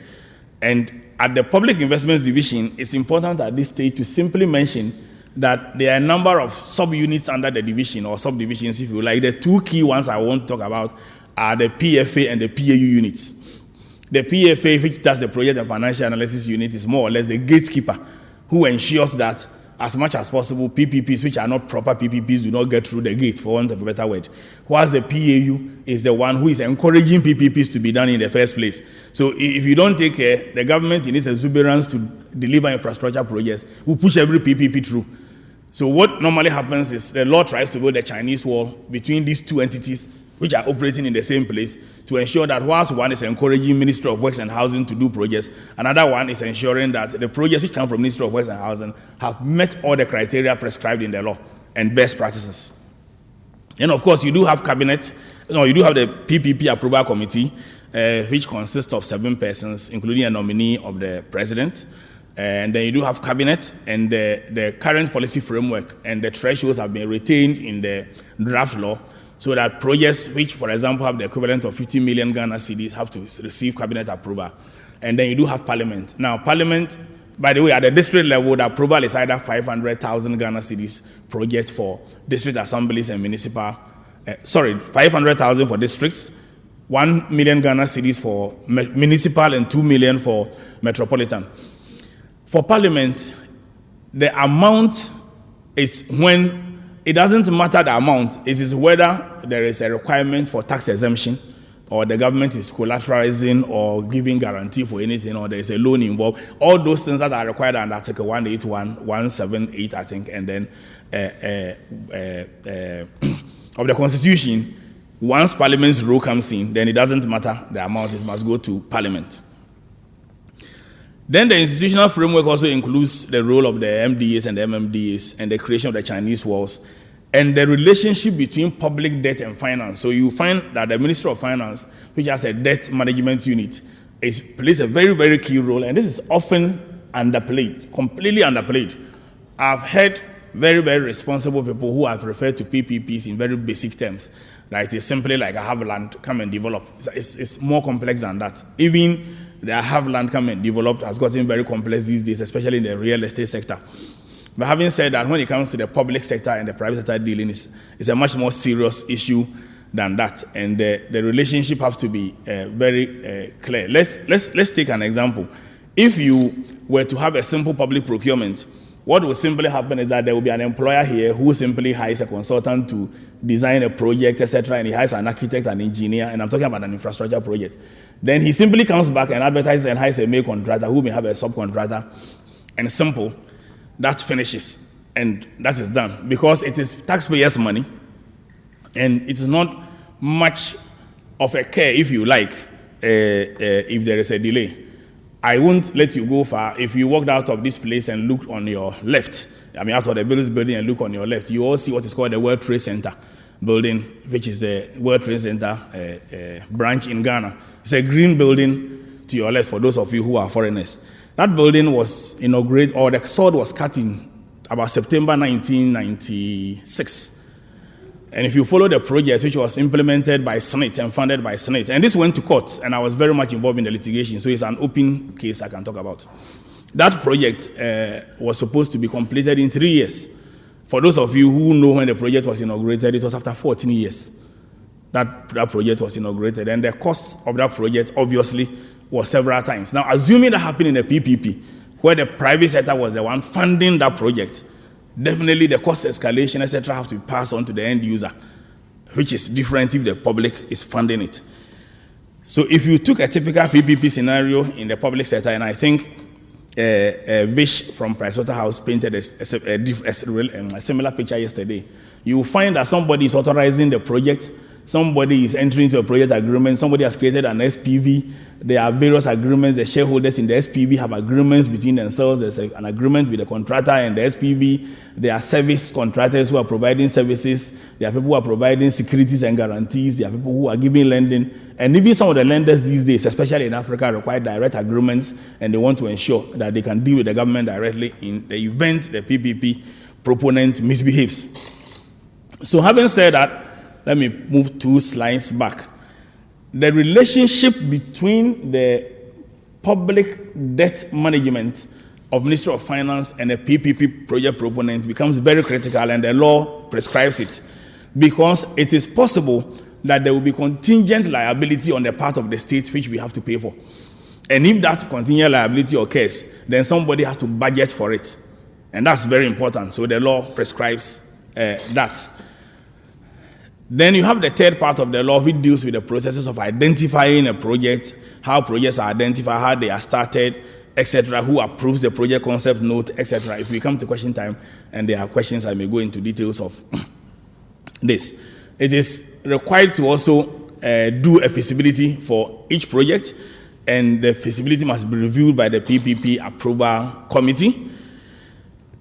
And at the Public Investments Division, it's important at this stage to simply mention that there are a number of subunits under the division, or subdivisions, if you like. The two key ones I want to talk about are the PFA and the PAU units. The PFA, which does the Project and Financial Analysis Unit, is more or less the gatekeeper who ensures that as much as possible, PPPs, which are not proper PPPs, do not get through the gate, for want of a better word. Whilst the PAU is the one who is encouraging PPPs to be done in the first place. So if you don't take care, the government in its exuberance to deliver infrastructure projects will push every PPP through. So what normally happens is the law tries to build a Chinese wall between these two entities, which are operating in the same place, to ensure that whilst one is encouraging Ministry of Works and Housing to do projects, another one is ensuring that the projects which come from Ministry of Works and Housing have met all the criteria prescribed in the law and best practices. And of course, you do have the PPP Approval Committee, which consists of 7 persons, including a nominee of the President. And then you do have cabinet, and the current policy framework and the thresholds have been retained in the draft law, so that projects which, for example, have the equivalent of 50 million Ghana cedis have to receive cabinet approval. And then you do have parliament. Now, parliament, by the way, at the district level, the approval is either 500,000 Ghana cedis project for district assemblies and municipal, 500,000 for districts, 1 million Ghana cedis for municipal, and 2 million for metropolitan. For parliament, the amount is when it doesn't matter the amount, it is whether there is a requirement for tax exemption, or the government is collateralizing or giving guarantee for anything, or there is a loan involved. All those things that are required under Article 181, 178, I think, and then of the Constitution, once Parliament's rule comes in, then it doesn't matter the amount, it must go to Parliament. Then the institutional framework also includes the role of the MDAs and the MMDAs and the creation of the Chinese walls. and the relationship between public debt and finance. So you find that the Ministry of Finance, which has a debt management unit, plays a very, very key role, and this is often underplayed, completely underplayed. I've heard very, very responsible people who have referred to PPPs in very basic terms. Right? It's simply like I have land, come and develop. It's more complex than that. Even the I have land, come and develop has gotten very complex these days, especially in the real estate sector. But having said that, when it comes to the public sector and the private sector dealing, it's a much more serious issue than that, and the relationship has to be very clear. Let's take an example. If you were to have a simple public procurement, what will simply happen is that there will be an employer here who simply hires a consultant to design a project, etc., and he hires an architect, an engineer, and I'm talking about an infrastructure project. Then he simply comes back and advertises and hires a main contractor who may have a subcontractor, and simple, that finishes, and that is done, because it is taxpayers' money, and it is not much of a care, if you like, if there is a delay. I won't let you go far. If you walked out of this place and looked on your left, out of the building and look on your left, you all see what is called the World Trade Center building, which is the World Trade Center branch in Ghana. It's a green building to your left for those of you who are foreigners. That building was inaugurated, or the sword was cut in about September 1996. And if you follow the project, which was implemented by Senate and funded by Senate, and this went to court, and I was very much involved in the litigation, so it's an open case I can talk about. That project was supposed to be completed in 3 years. For those of you who know when the project was inaugurated, it was after 14 years that project was inaugurated, and the cost of that project, obviously, was several times. Now, assuming that happened in a PPP, where the private sector was the one funding that project, definitely the cost escalation, etc., have to be passed on to the end user, which is different if the public is funding it. So if you took a typical PPP scenario in the public sector, and I think Vish from Pricewaterhouse painted a similar picture yesterday, you will find that somebody is authorizing the project, somebody is entering into a project agreement, somebody has created an SPV, there are various agreements, the shareholders in the SPV have agreements between themselves, there's an agreement with the contractor and the SPV, there are service contractors who are providing services, there are people who are providing securities and guarantees, there are people who are giving lending, and even some of the lenders these days, especially in Africa, require direct agreements, and they want to ensure that they can deal with the government directly in the event the PPP proponent misbehaves. So having said that, let me move 2 slides back. The relationship between the public debt management of Ministry of Finance and a PPP project proponent becomes very critical, and the law prescribes it, because it is possible that there will be contingent liability on the part of the state which we have to pay for. And if that contingent liability occurs, then somebody has to budget for it. And that's very important. So the law prescribes that. Then you have the third part of the law, which deals with the processes of identifying a project, how projects are identified, how they are started, etc., who approves the project concept note, etc. If we come to question time and there are questions, I may go into details of this. It is required to also do a feasibility for each project, and the feasibility must be reviewed by the PPP approval committee.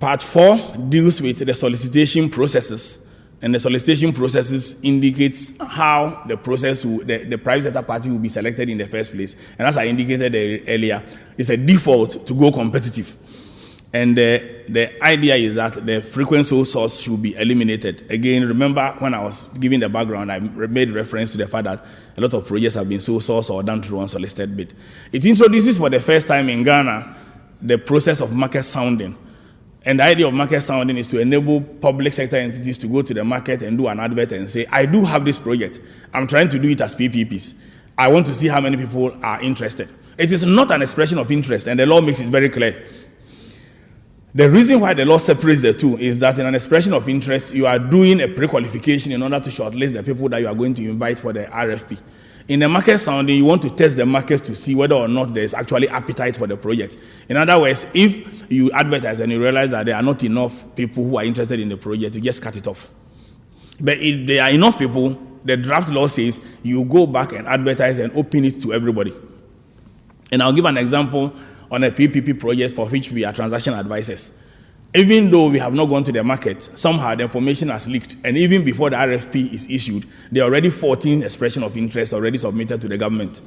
Part 4 deals with the solicitation processes. And the solicitation processes indicates how the process, the private sector party will be selected in the first place. And as I indicated earlier, it's a default to go competitive. And the idea is that the frequent sole source should be eliminated. Again, remember when I was giving the background, I made reference to the fact that a lot of projects have been sole source or done through unsolicited bid. It introduces for the first time in Ghana the process of market sounding. And the idea of market sounding is to enable public sector entities to go to the market and do an advert and say, I do have this project. I'm trying to do it as PPPs. I want to see how many people are interested. It is not an expression of interest, and the law makes it very clear. The reason why the law separates the two is that in an expression of interest, you are doing a pre-qualification in order to shortlist the people that you are going to invite for the RFP. In the market sounding, you want to test the markets to see whether or not there is actually appetite for the project. In other words, if you advertise and you realize that there are not enough people who are interested in the project, you just cut it off. But if there are enough people, the draft law says you go back and advertise and open it to everybody. And I'll give an example on a PPP project for which we are transaction advisors. Even though we have not gone to the market, somehow the information has leaked. And even before the RFP is issued, there are already 14 expressions of interest already submitted to the government.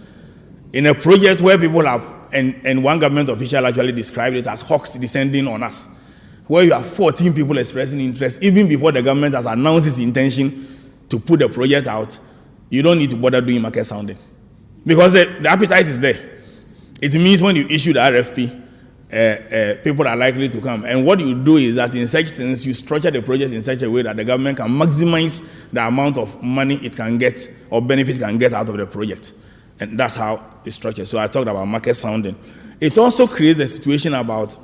In a project where people have, and one government official actually described it as hawks descending on us, where you have 14 people expressing interest, even before the government has announced its intention to put the project out, you don't need to bother doing market sounding. Because the appetite is there. It means when you issue the RFP, people are likely to come. And what you do is that in such things, you structure the project in such a way that the government can maximize the amount of money it can get or benefit it can get out of the project. And that's how it's structured. So I talked about market sounding. It also creates a situation about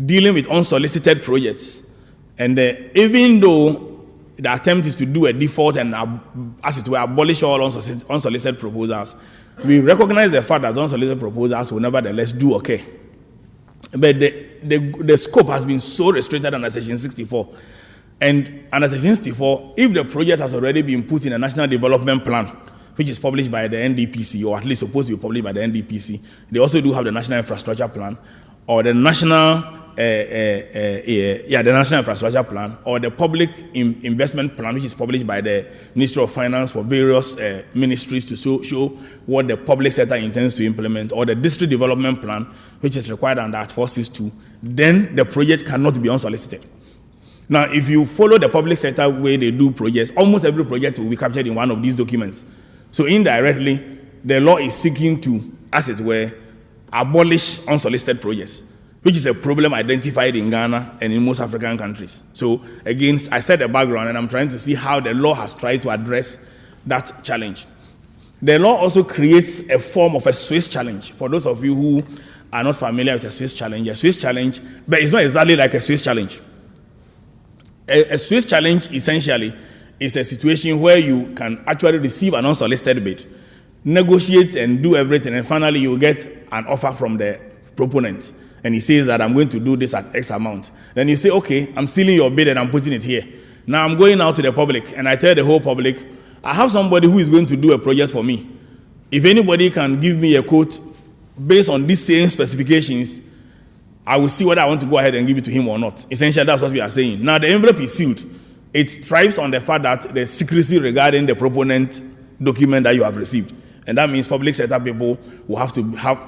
dealing with unsolicited projects. And even though the attempt is to do a default and, as it were, abolish all unsolicited proposals, we recognize the fact that unsolicited proposals will nevertheless do okay. But the scope has been so restricted under Section 64. And under Section 64, if the project has already been put in a National Development Plan, which is published by the NDPC, or at least supposed to be published by the NDPC, they also do have the National Infrastructure Plan, or the National Infrastructure Plan, or the Public Investment Plan, which is published by the Ministry of Finance for various ministries to show what the public sector intends to implement, or the District Development Plan, which is required under Act 462, then the project cannot be unsolicited. Now, if you follow the public sector way they do projects, almost every project will be captured in one of these documents. So indirectly, the law is seeking to, as it were, abolish unsolicited projects, which is a problem identified in Ghana and in most African countries. So again, I set the background and I'm trying to see how the law has tried to address that challenge. The law also creates a form of a Swiss challenge. For those of you who are not familiar with a Swiss challenge, but it's not exactly like a Swiss challenge. A Swiss challenge essentially is a situation where you can actually receive an unsolicited bid, negotiate and do everything, and finally you get an offer from the proponent. And he says that I'm going to do this at X amount. Then you say, okay, I'm sealing your bid and I'm putting it here. Now I'm going out to the public and I tell the whole public, I have somebody who is going to do a project for me. If anybody can give me a quote based on these same specifications, I will see whether I want to go ahead and give it to him or not. Essentially, that's what we are saying. Now the envelope is sealed. It thrives on the fact that there's secrecy regarding the proponent document that you have received. And that means public sector people will have to have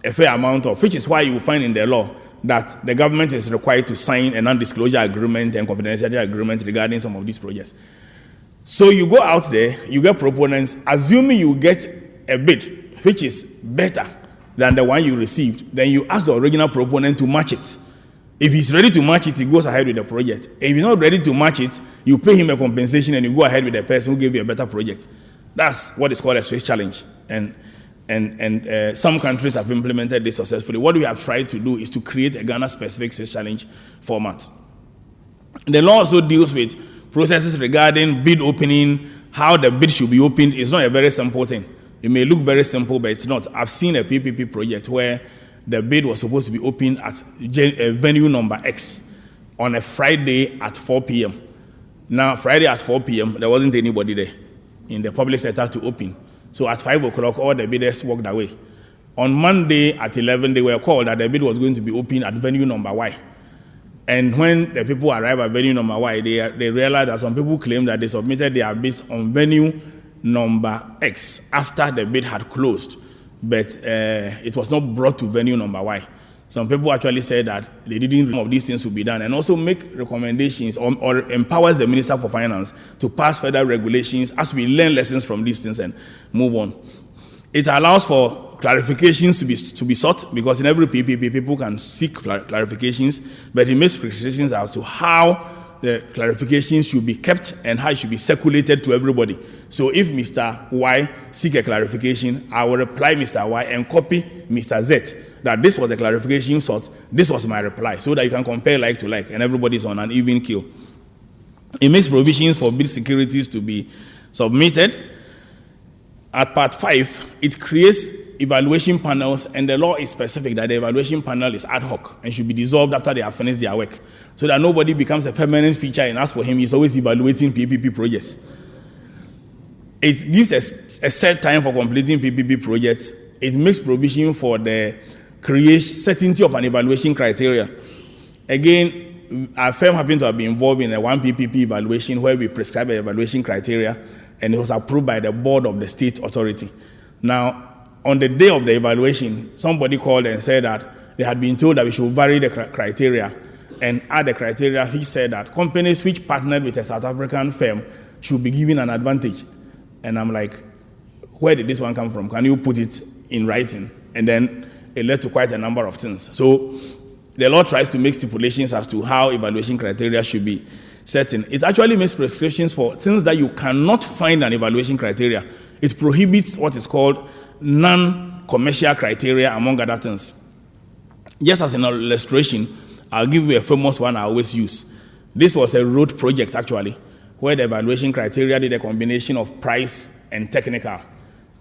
a fair amount of, which is why you will find in the law that the government is required to sign a non-disclosure agreement and confidentiality agreement regarding some of these projects. So you go out there, you get proponents, assuming you get a bid which is better than the one you received, then you ask the original proponent to match it. If he's ready to match it, he goes ahead with the project. If he's not ready to match it, you pay him a compensation and you go ahead with the person who gave you a better project. That's what is called a Swiss challenge. And some countries have implemented this successfully. What we have tried to do is to create a Ghana-specific Swiss challenge format. The law also deals with processes regarding bid opening, how the bid should be opened. It's not a very simple thing. It may look very simple, but it's not. I've seen a PPP project where the bid was supposed to be opened at venue number X on a Friday at 4 p.m. Now, Friday at 4 p.m., there wasn't anybody there in the public sector to open. So at 5 o'clock, all the bidders walked away. On Monday at 11, they were called that the bid was going to be open at venue number Y. And when the people arrived at venue number Y, they realized that some people claimed that they submitted their bids on venue number X after the bid had closed, but it was not brought to venue number Y. Some people actually said that they didn't know of these things to be done, and also make recommendations or empowers the Minister for Finance to pass further regulations as we learn lessons from these things and move on. It allows for clarifications to be sought, because in every PPP, people can seek clarifications, but it makes prescriptions as to how the clarifications should be kept and how it should be circulated to everybody. So if Mr. Y seek a clarification, I will reply Mr. Y and copy Mr. Z that this was the clarification sought, this was my reply, so that you can compare like to like and everybody's on an even keel. It makes provisions for bid securities to be submitted. At part 5, it creates evaluation panels, and the law is specific that the evaluation panel is ad hoc and should be dissolved after they have finished their work, so that nobody becomes a permanent feature and as for him, he's always evaluating PPP projects. It gives a set time for completing PPP projects. It makes provision for the creation certainty of an evaluation criteria. Again, our firm happened to have been involved in a 1 PPP evaluation where we prescribed an evaluation criteria, and it was approved by the board of the state authority. Now, on the day of the evaluation, somebody called and said that they had been told that we should vary the criteria and add the criteria. He said that companies which partnered with a South African firm should be given an advantage. And I'm like, where did this one come from? Can you put it in writing? And then it led to quite a number of things. So the law tries to make stipulations as to how evaluation criteria should be set in. It actually makes prescriptions for things that you cannot find an evaluation criteria. It prohibits what is called non-commercial criteria, among other things. Just as an illustration, I'll give you a famous one I always use. This was a road project, actually, where the evaluation criteria did a combination of price and technical.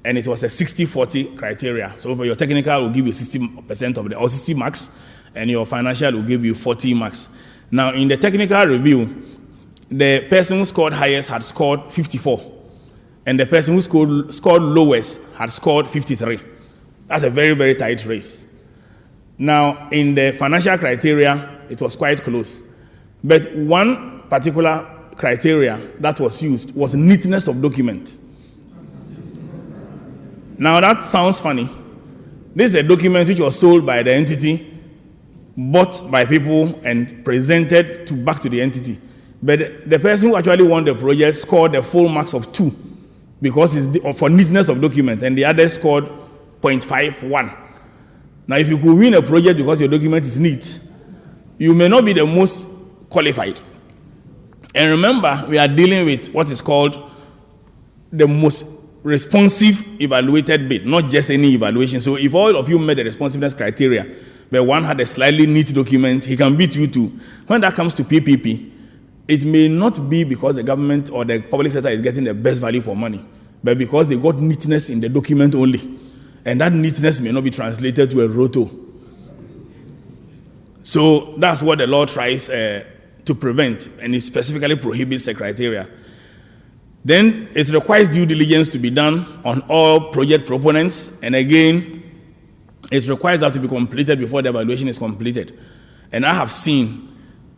And it was a 60-40 criteria. So for your technical, will give you 60% of or 60 marks, and your financial will give you 40 marks. Now, in the technical review, the person who scored highest had scored 54, and the person who scored lowest had scored 53. That's a very, very tight race. Now, in the financial criteria, it was quite close. But one particular criteria that was used was neatness of document. Now, that sounds funny. This is a document which was sold by the entity, bought by people, and presented back to the entity. But the person who actually won the project scored the full marks of 2 because it's for neatness of document, and the other scored 0.51. Now, if you could win a project because your document is neat, you may not be the most qualified. And remember, we are dealing with what is called the most responsive evaluated bid, not just any evaluation. So if all of you met the responsiveness criteria, but one had a slightly neat document, he can beat you too. When that comes to PPP, it may not be because the government or the public sector is getting the best value for money, but because they got neatness in the document only. And that neatness may not be translated to a roto. So that's what the law tries to prevent, and it specifically prohibits the criteria. Then it requires due diligence to be done on all project proponents, and again, it requires that to be completed before the evaluation is completed. And I have seen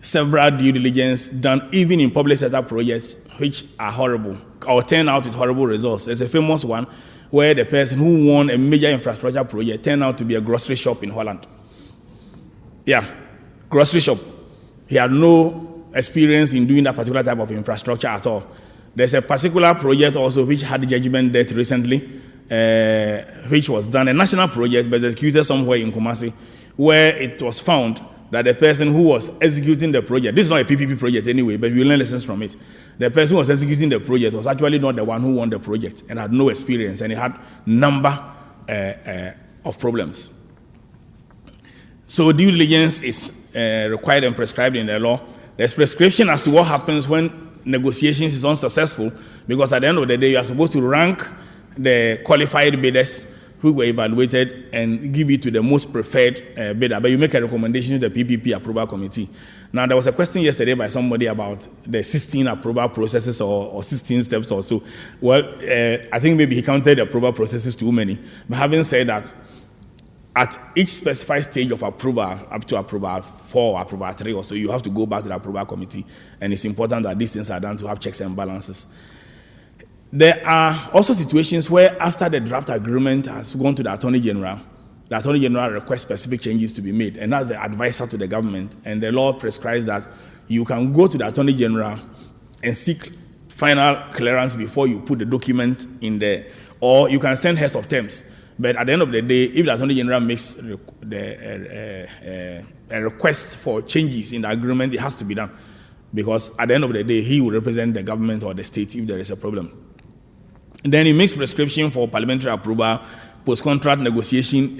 several due diligence done even in public sector projects which are horrible or turn out with horrible results. There's a famous one where the person who won a major infrastructure project turned out to be a grocery shop in Holland. Yeah, grocery shop. He had no experience in doing that particular type of infrastructure at all. There's a particular project also which had judgment debt recently, which was done, a national project, but executed somewhere in Kumasi, where it was found that the person who was executing the project, this is not a PPP project anyway, but we learn lessons from it. The person who was executing the project was actually not the one who won the project and had no experience, and he had number of problems. So due diligence is required and prescribed in the law. There's prescription as to what happens when negotiations is unsuccessful, because at the end of the day, you are supposed to rank the qualified bidders who were evaluated and give it to the most preferred bidder, but you make a recommendation to the PPP approval committee. Now, there was a question yesterday by somebody about the 16 approval processes or 16 steps or so. Well, I think maybe he counted the approval processes too many. But having said that, at each specified stage of approval, up to approval 4 or approval 3 or so, you have to go back to the approval committee, and it's important that these things are done to have checks and balances. There are also situations where after the draft agreement has gone to the Attorney General requests specific changes to be made, and that's the advisor to the government, and the law prescribes that you can go to the Attorney General and seek final clearance before you put the document in there, or you can send heads of terms. But at the end of the day, if the Attorney General makes a request for changes in the agreement, it has to be done, because at the end of the day, he will represent the government or the state if there is a problem. And then he makes prescription for parliamentary approval, post-contract negotiation,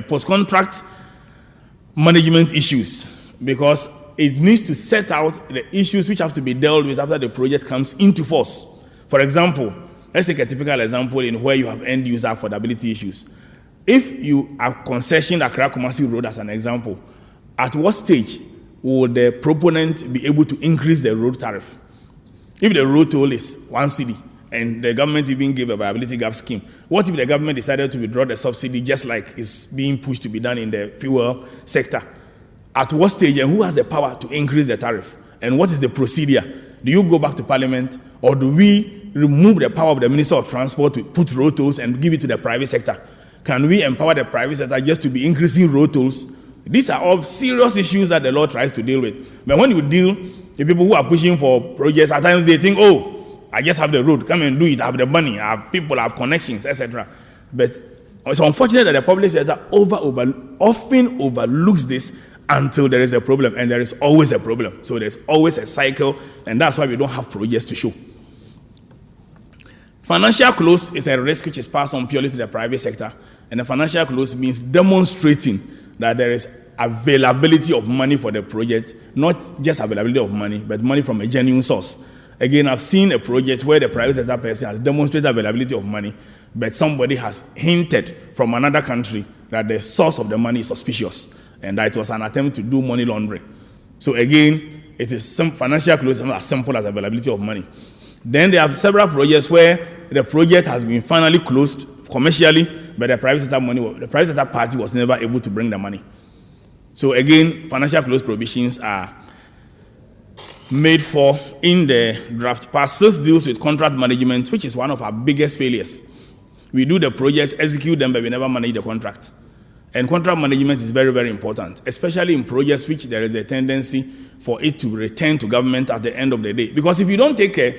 post-contract management issues, because it needs to set out the issues which have to be dealt with after the project comes into force. For example, let's take a typical example in where you have end-user affordability issues. If you are concession Accra Kumasi Road as an example, at what stage will the proponent be able to increase the road tariff? If the road toll is 1 cedi and the government even gave a viability gap scheme, what if the government decided to withdraw the subsidy just like it's being pushed to be done in the fuel sector? At what stage and who has the power to increase the tariff? And what is the procedure? Do you go back to Parliament, or do we remove the power of the Minister of Transport to put road tolls and give it to the private sector? Can we empower the private sector just to be increasing road tolls? These are all serious issues that the law tries to deal with. But when you deal with people who are pushing for projects, at times they think, oh, I just have the road, come and do it, I have the money, I have people, I have connections, etc. But it's unfortunate that the public sector often overlooks this until there is a problem, and there is always a problem. So there's always a cycle, and that's why we don't have projects to show. Financial close is a risk which is passed on purely to the private sector, and the financial close means demonstrating that there is availability of money for the project, not just availability of money, but money from a genuine source. Again, I've seen a project where the private sector person has demonstrated availability of money, but somebody has hinted from another country that the source of the money is suspicious, and that it was an attempt to do money laundering. So again, it is some financial close, not as simple as availability of money. Then there are several projects where the project has been finally closed commercially, but the private sector party was never able to bring the money. So again, financial close provisions are made for in the draft. Part 6 deals with contract management, which is one of our biggest failures. We do the projects, execute them, but we never manage the contract. And contract management is very, very important, especially in projects which there is a tendency for it to return to government at the end of the day. Because if you don't take care,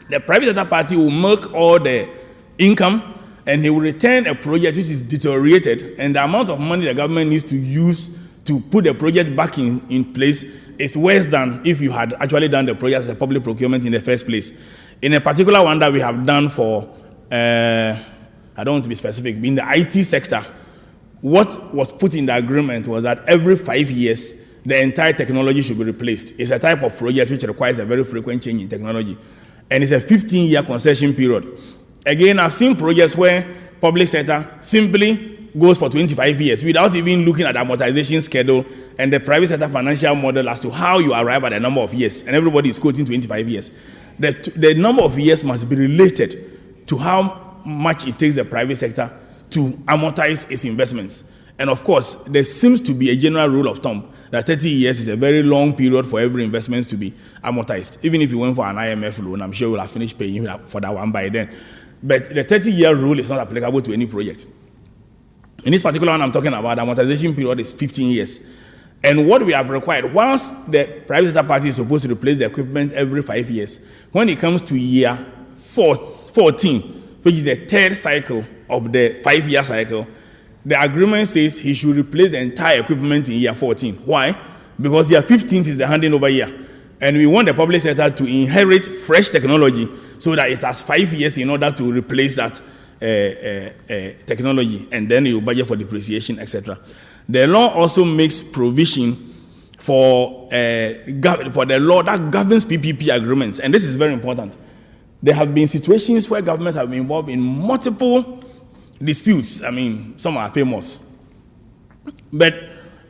the private sector party will milk all the income, and he will return a project which is deteriorated, and the amount of money the government needs to use to put the project back in place is worse than if you had actually done the project as a public procurement in the first place. In a particular one that we have done for, I don't want to be specific, in the IT sector, what was put in the agreement was that every 5 years, the entire technology should be replaced. It's a type of project which requires a very frequent change in technology. And it's a 15-year concession period. Again, I've seen projects where public sector simply goes for 25 years without even looking at the amortization schedule and the private sector financial model as to how you arrive at the number of years. And everybody is quoting 25 years. The number of years must be related to how much it takes the private sector to amortize its investments. And of course, there seems to be a general rule of thumb that 30 years is a very long period for every investment to be amortized. Even if you went for an IMF loan, I'm sure we'll have finished paying for that one by then. But the 30-year rule is not applicable to any project. In this particular one I'm talking about, the amortization period is 15 years. And what we have required, once the private sector party is supposed to replace the equipment every 5 years, when it comes to year 14, which is the third cycle of the 5-year cycle, the agreement says he should replace the entire equipment in year 14. Why? Because year 15 is the handing over year. And we want the public sector to inherit fresh technology so that it has 5 years in order to replace that technology. And then you budget for depreciation, etc. The law also makes provision for the law that governs PPP agreements. And this is very important. There have been situations where governments have been involved in multiple disputes. I mean, some are famous. But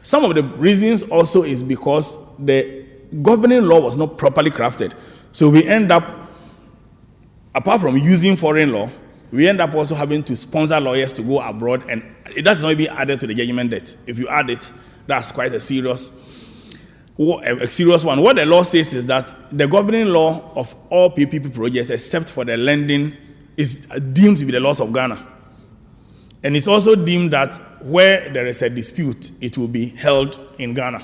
some of the reasons also is because the governing law was not properly crafted. So we end up, apart from using foreign law, we end up also having to sponsor lawyers to go abroad, and it does not even add to the judgment debt. If you add it, that's quite a serious one. What the law says is that the governing law of all PPP projects, except for the lending, is deemed to be the laws of Ghana. And it's also deemed that where there is a dispute, it will be held in Ghana.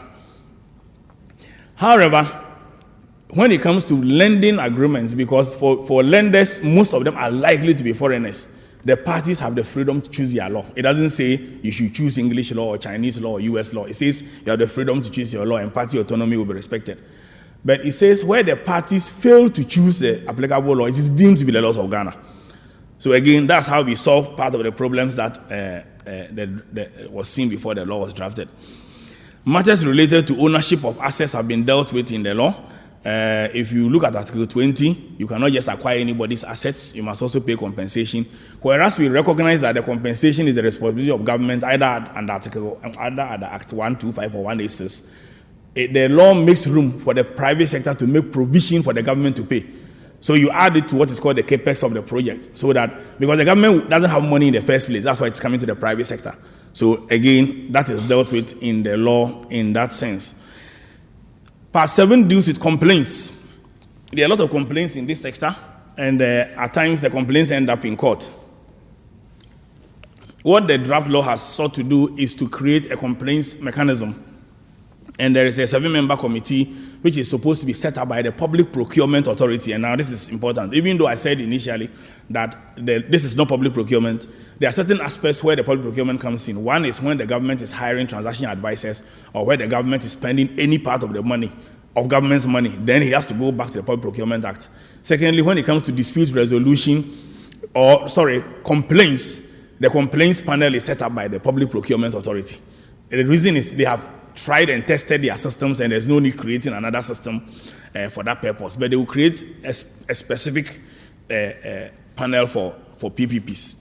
However, when it comes to lending agreements, because for lenders, most of them are likely to be foreigners, the parties have the freedom to choose their law. It doesn't say you should choose English law or Chinese law or US law. It says you have the freedom to choose your law and party autonomy will be respected. But it says where the parties fail to choose the applicable law, it is deemed to be the laws of Ghana. So again, that's how we solve part of the problems that was seen before the law was drafted. Matters related to ownership of assets have been dealt with in the law. If you look at Article 20, you cannot just acquire anybody's assets. You must also pay compensation. Whereas we recognize that the compensation is the responsibility of government, either under Act 125 or 186. The law makes room for the private sector to make provision for the government to pay. So you add it to what is called the capex of the project, so that because the government doesn't have money in the first place, that's why it's coming to the private sector. So again, that is dealt with in the law in that sense. Part 7 deals with complaints. There are a lot of complaints in this sector, and at times the complaints end up in court. What the draft law has sought to do is to create a complaints mechanism. And there is a 7-member committee which is supposed to be set up by the Public Procurement Authority. And now this is important. Even though I said initially that this is not public procurement, there are certain aspects where the public procurement comes in. One is when the government is hiring transaction advisors, or where the government is spending any part of the money, of government's money, then he has to go back to the Public Procurement Act. Secondly, when it comes to dispute resolution, complaints, the complaints panel is set up by the Public Procurement Authority. The reason is they have tried and tested their systems, and there's no need creating another system for that purpose. But they will create a specific panel for PPPs.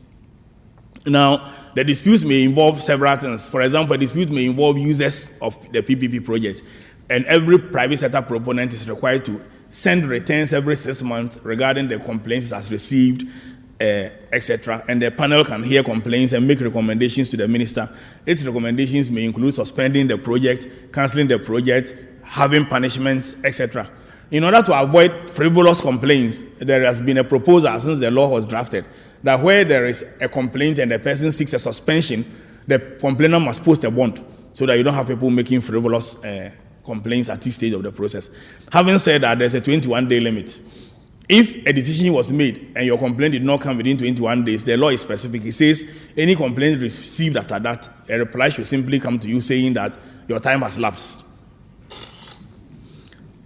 Now, the disputes may involve several things. For example, a dispute may involve users of the PPP project, and every private sector proponent is required to send returns every 6 months regarding the complaints it has received, etc. And the panel can hear complaints and make recommendations to the minister. Its recommendations may include suspending the project, cancelling the project, having punishments, etc. In order to avoid frivolous complaints, there has been a proposal since the law was drafted that where there is a complaint and the person seeks a suspension, the complainant must post a bond so that you don't have people making frivolous complaints at this stage of the process. Having said that, there's a 21-day limit. If a decision was made and your complaint did not come within 21 days, the law is specific. It says any complaint received after that, a reply should simply come to you saying that your time has lapsed.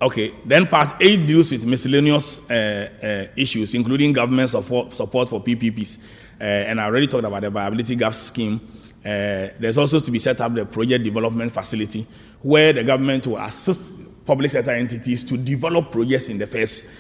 Okay, then part 8 deals with miscellaneous issues, including government support for PPPs. And I already talked about the viability gap scheme. There's also to be set up the project development facility, where the government will assist public sector entities to develop projects in the first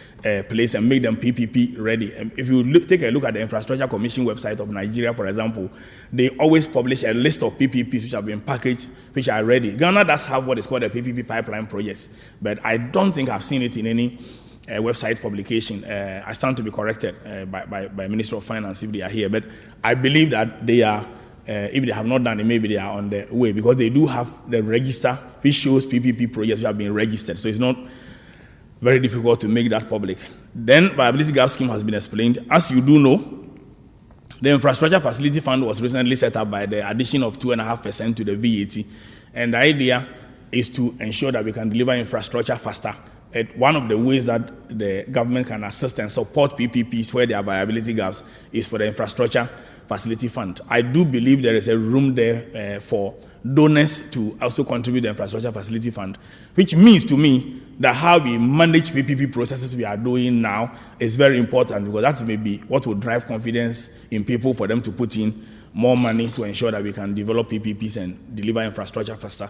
place and make them PPP ready. If you take a look at the Infrastructure Commission website of Nigeria, for example, they always publish a list of PPPs which have been packaged, which are ready. Ghana does have what is called a PPP pipeline projects, but I don't think I've seen it in any website publication. I stand to be corrected by Minister of Finance if they are here, but I believe that they are, if they have not done it, maybe they are on the way, because they do have the register which shows PPP projects which have been registered. So it's not very difficult to make that public. Then viability gap scheme has been explained. As you do know, the Infrastructure Facility Fund was recently set up by the addition of 2.5% to the VAT. And the idea is to ensure that we can deliver infrastructure faster. And one of the ways that the government can assist and support PPPs where there are viability gaps is for the Infrastructure Facility Fund. I do believe there is a room there for donors to also contribute to the Infrastructure Facility Fund, which means to me that how we manage PPP processes we are doing now is very important, because that may be what will drive confidence in people for them to put in more money to ensure that we can develop PPPs and deliver infrastructure faster.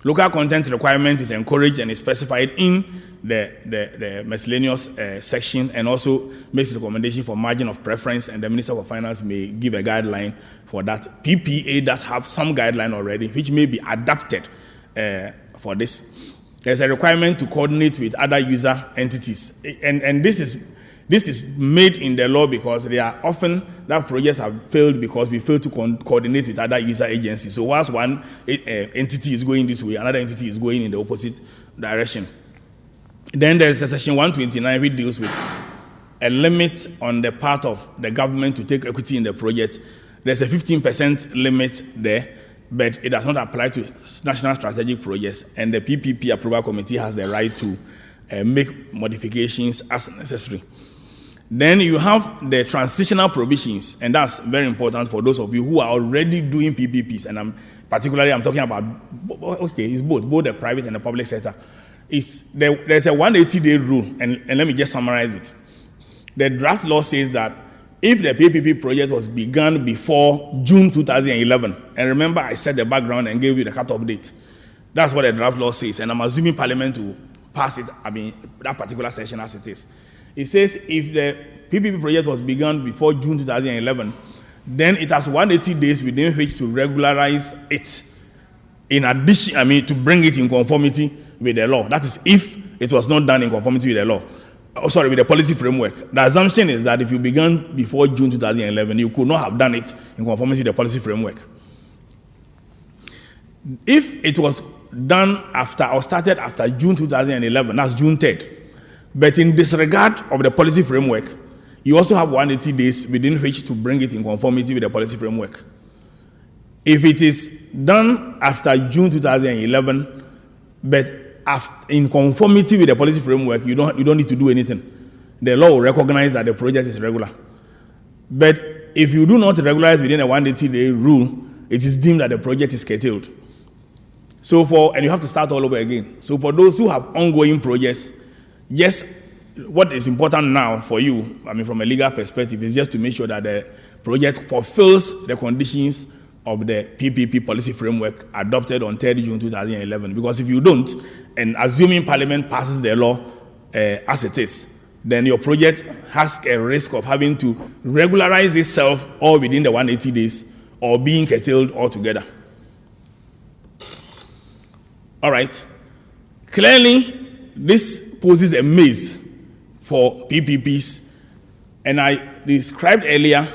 Local content requirement is encouraged and is specified in the miscellaneous section, and also makes recommendation for margin of preference, and the Minister of Finance may give a guideline for that. PPA does have some guideline already, which may be adapted for this. There's a requirement to coordinate with other user entities, and this is made in the law because they are often that projects have failed because we failed to coordinate with other user agencies. So whilst one entity is going this way, another entity is going in the opposite direction. Then there's a section 129 which deals with a limit on the part of the government to take equity in the project. There's a 15% limit there, but it does not apply to national strategic projects, and the PPP Approval Committee has the right to make modifications as necessary. Then you have the transitional provisions, and that's very important for those of you who are already doing PPPs, and I'm talking about, okay, it's both the private and the public sector. There's a 180-day rule, and let me just summarize it. The draft law says that if the PPP project was begun before June 2011, and remember I said the background and gave you the cutoff date, that's what the draft law says, and I'm assuming Parliament will pass it, that particular section as it is. It says if the PPP project was begun before June 2011, then it has 180 days within which to regularize it. In addition, to bring it in conformity with the law. That is if it was not done in conformity with the law. With the policy framework. The assumption is that if you began before June 2011, you could not have done it in conformity with the policy framework. If it was done after or started after June 2011, that's June 3rd, but in disregard of the policy framework, you also have 180 days within which to bring it in conformity with the policy framework. If it is done after June 2011, but in conformity with the policy framework, you don't need to do anything. The law will recognize that the project is regular. But if you do not regularize within a 180-day rule, it is deemed that the project is curtailed. And you have to start all over again. So for those who have ongoing projects, yes, what is important now for you, from a legal perspective, is just to make sure that the project fulfills the conditions of the PPP policy framework adopted on 3rd June 2011. Because if you don't, and assuming Parliament passes the law as it is, then your project has a risk of having to regularize itself all within the 180 days or being curtailed altogether. All right. Clearly, this poses a maze for PPPs, and I described earlier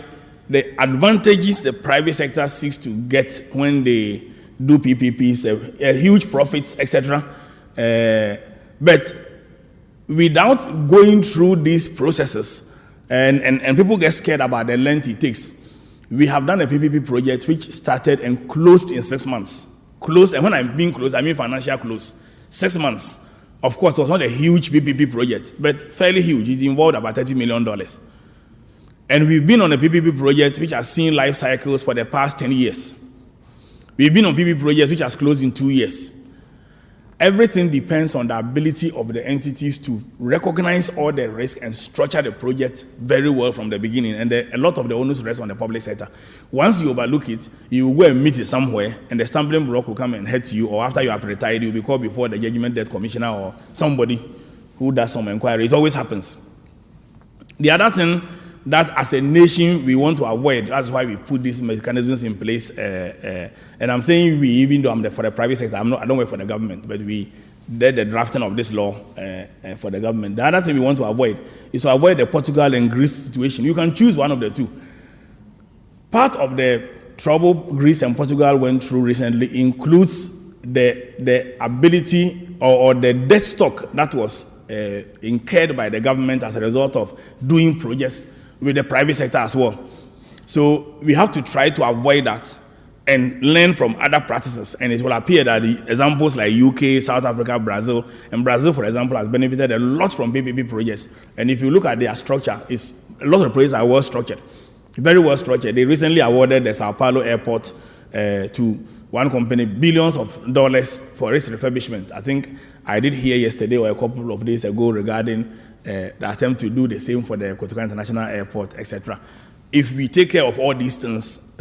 the advantages the private sector seeks to get when they do PPPs, a huge profits, etc. But without going through these processes, and people get scared about the length it takes, we have done a PPP project which started and closed in 6 months. Closed, and when I mean closed, I mean financial close. 6 months. Of course, it was not a huge PPP project, but fairly huge. It involved about $30 million. And we've been on a PPP project which has seen life cycles for the past 10 years. We've been on PPP projects which has closed in 2 years. Everything depends on the ability of the entities to recognize all the risk and structure the project very well from the beginning. And a lot of the onus rests on the public sector. Once you overlook it, you will go and meet it somewhere, and the stumbling block will come and hurt you, or after you have retired, you'll be called before the Judgment Debt Commissioner or somebody who does some inquiry. It always happens. The other thing that as a nation we want to avoid, that's why we've put these mechanisms in place, and I'm saying we, even though I'm for the private sector, I don't work for the government, but we did the drafting of this law for the government. The other thing we want to avoid is to avoid the Portugal and Greece situation. You can choose one of the two. Part of the trouble Greece and Portugal went through recently includes the ability or the debt stock that was incurred by the government as a result of doing projects with the private sector as well. So we have to try to avoid that and learn from other practices. And it will appear that the examples like UK, South Africa, Brazil, and Brazil, for example, has benefited a lot from PPP projects. And if you look at their structure, a lot of the projects are well structured, very well structured. They recently awarded the Sao Paulo airport to one company billions of dollars for its refurbishment. I think I did hear yesterday or a couple of days ago regarding the attempt to do the same for the Kotoka International Airport, etc. If we take care of all these things,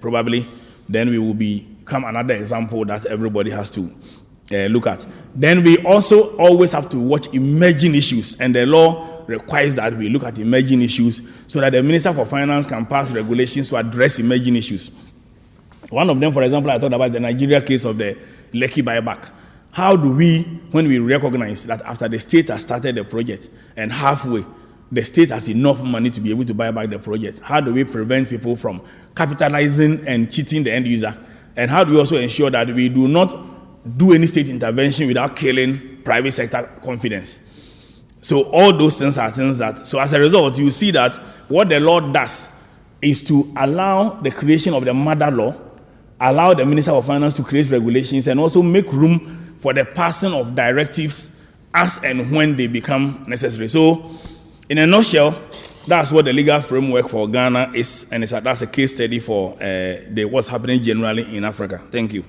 probably, then we will become another example that everybody has to look at. Then we also always have to watch emerging issues, and the law requires that we look at emerging issues so that the Minister for Finance can pass regulations to address emerging issues. One of them, for example, I talked about the Nigeria case of the Lekki buyback. How do we, when we recognize that after the state has started the project and halfway, the state has enough money to be able to buy back the project, how do we prevent people from capitalizing and cheating the end user? And how do we also ensure that we do not do any state intervention without killing private sector confidence? So all those things are things that, so as a result, you see that what the law does is to allow the creation of the mother law, allow the Minister of Finance to create regulations, and also make room for the passing of directives as and when they become necessary. So, in a nutshell, that's what the legal framework for Ghana is, and that's a case study for what's happening generally in Africa. Thank you.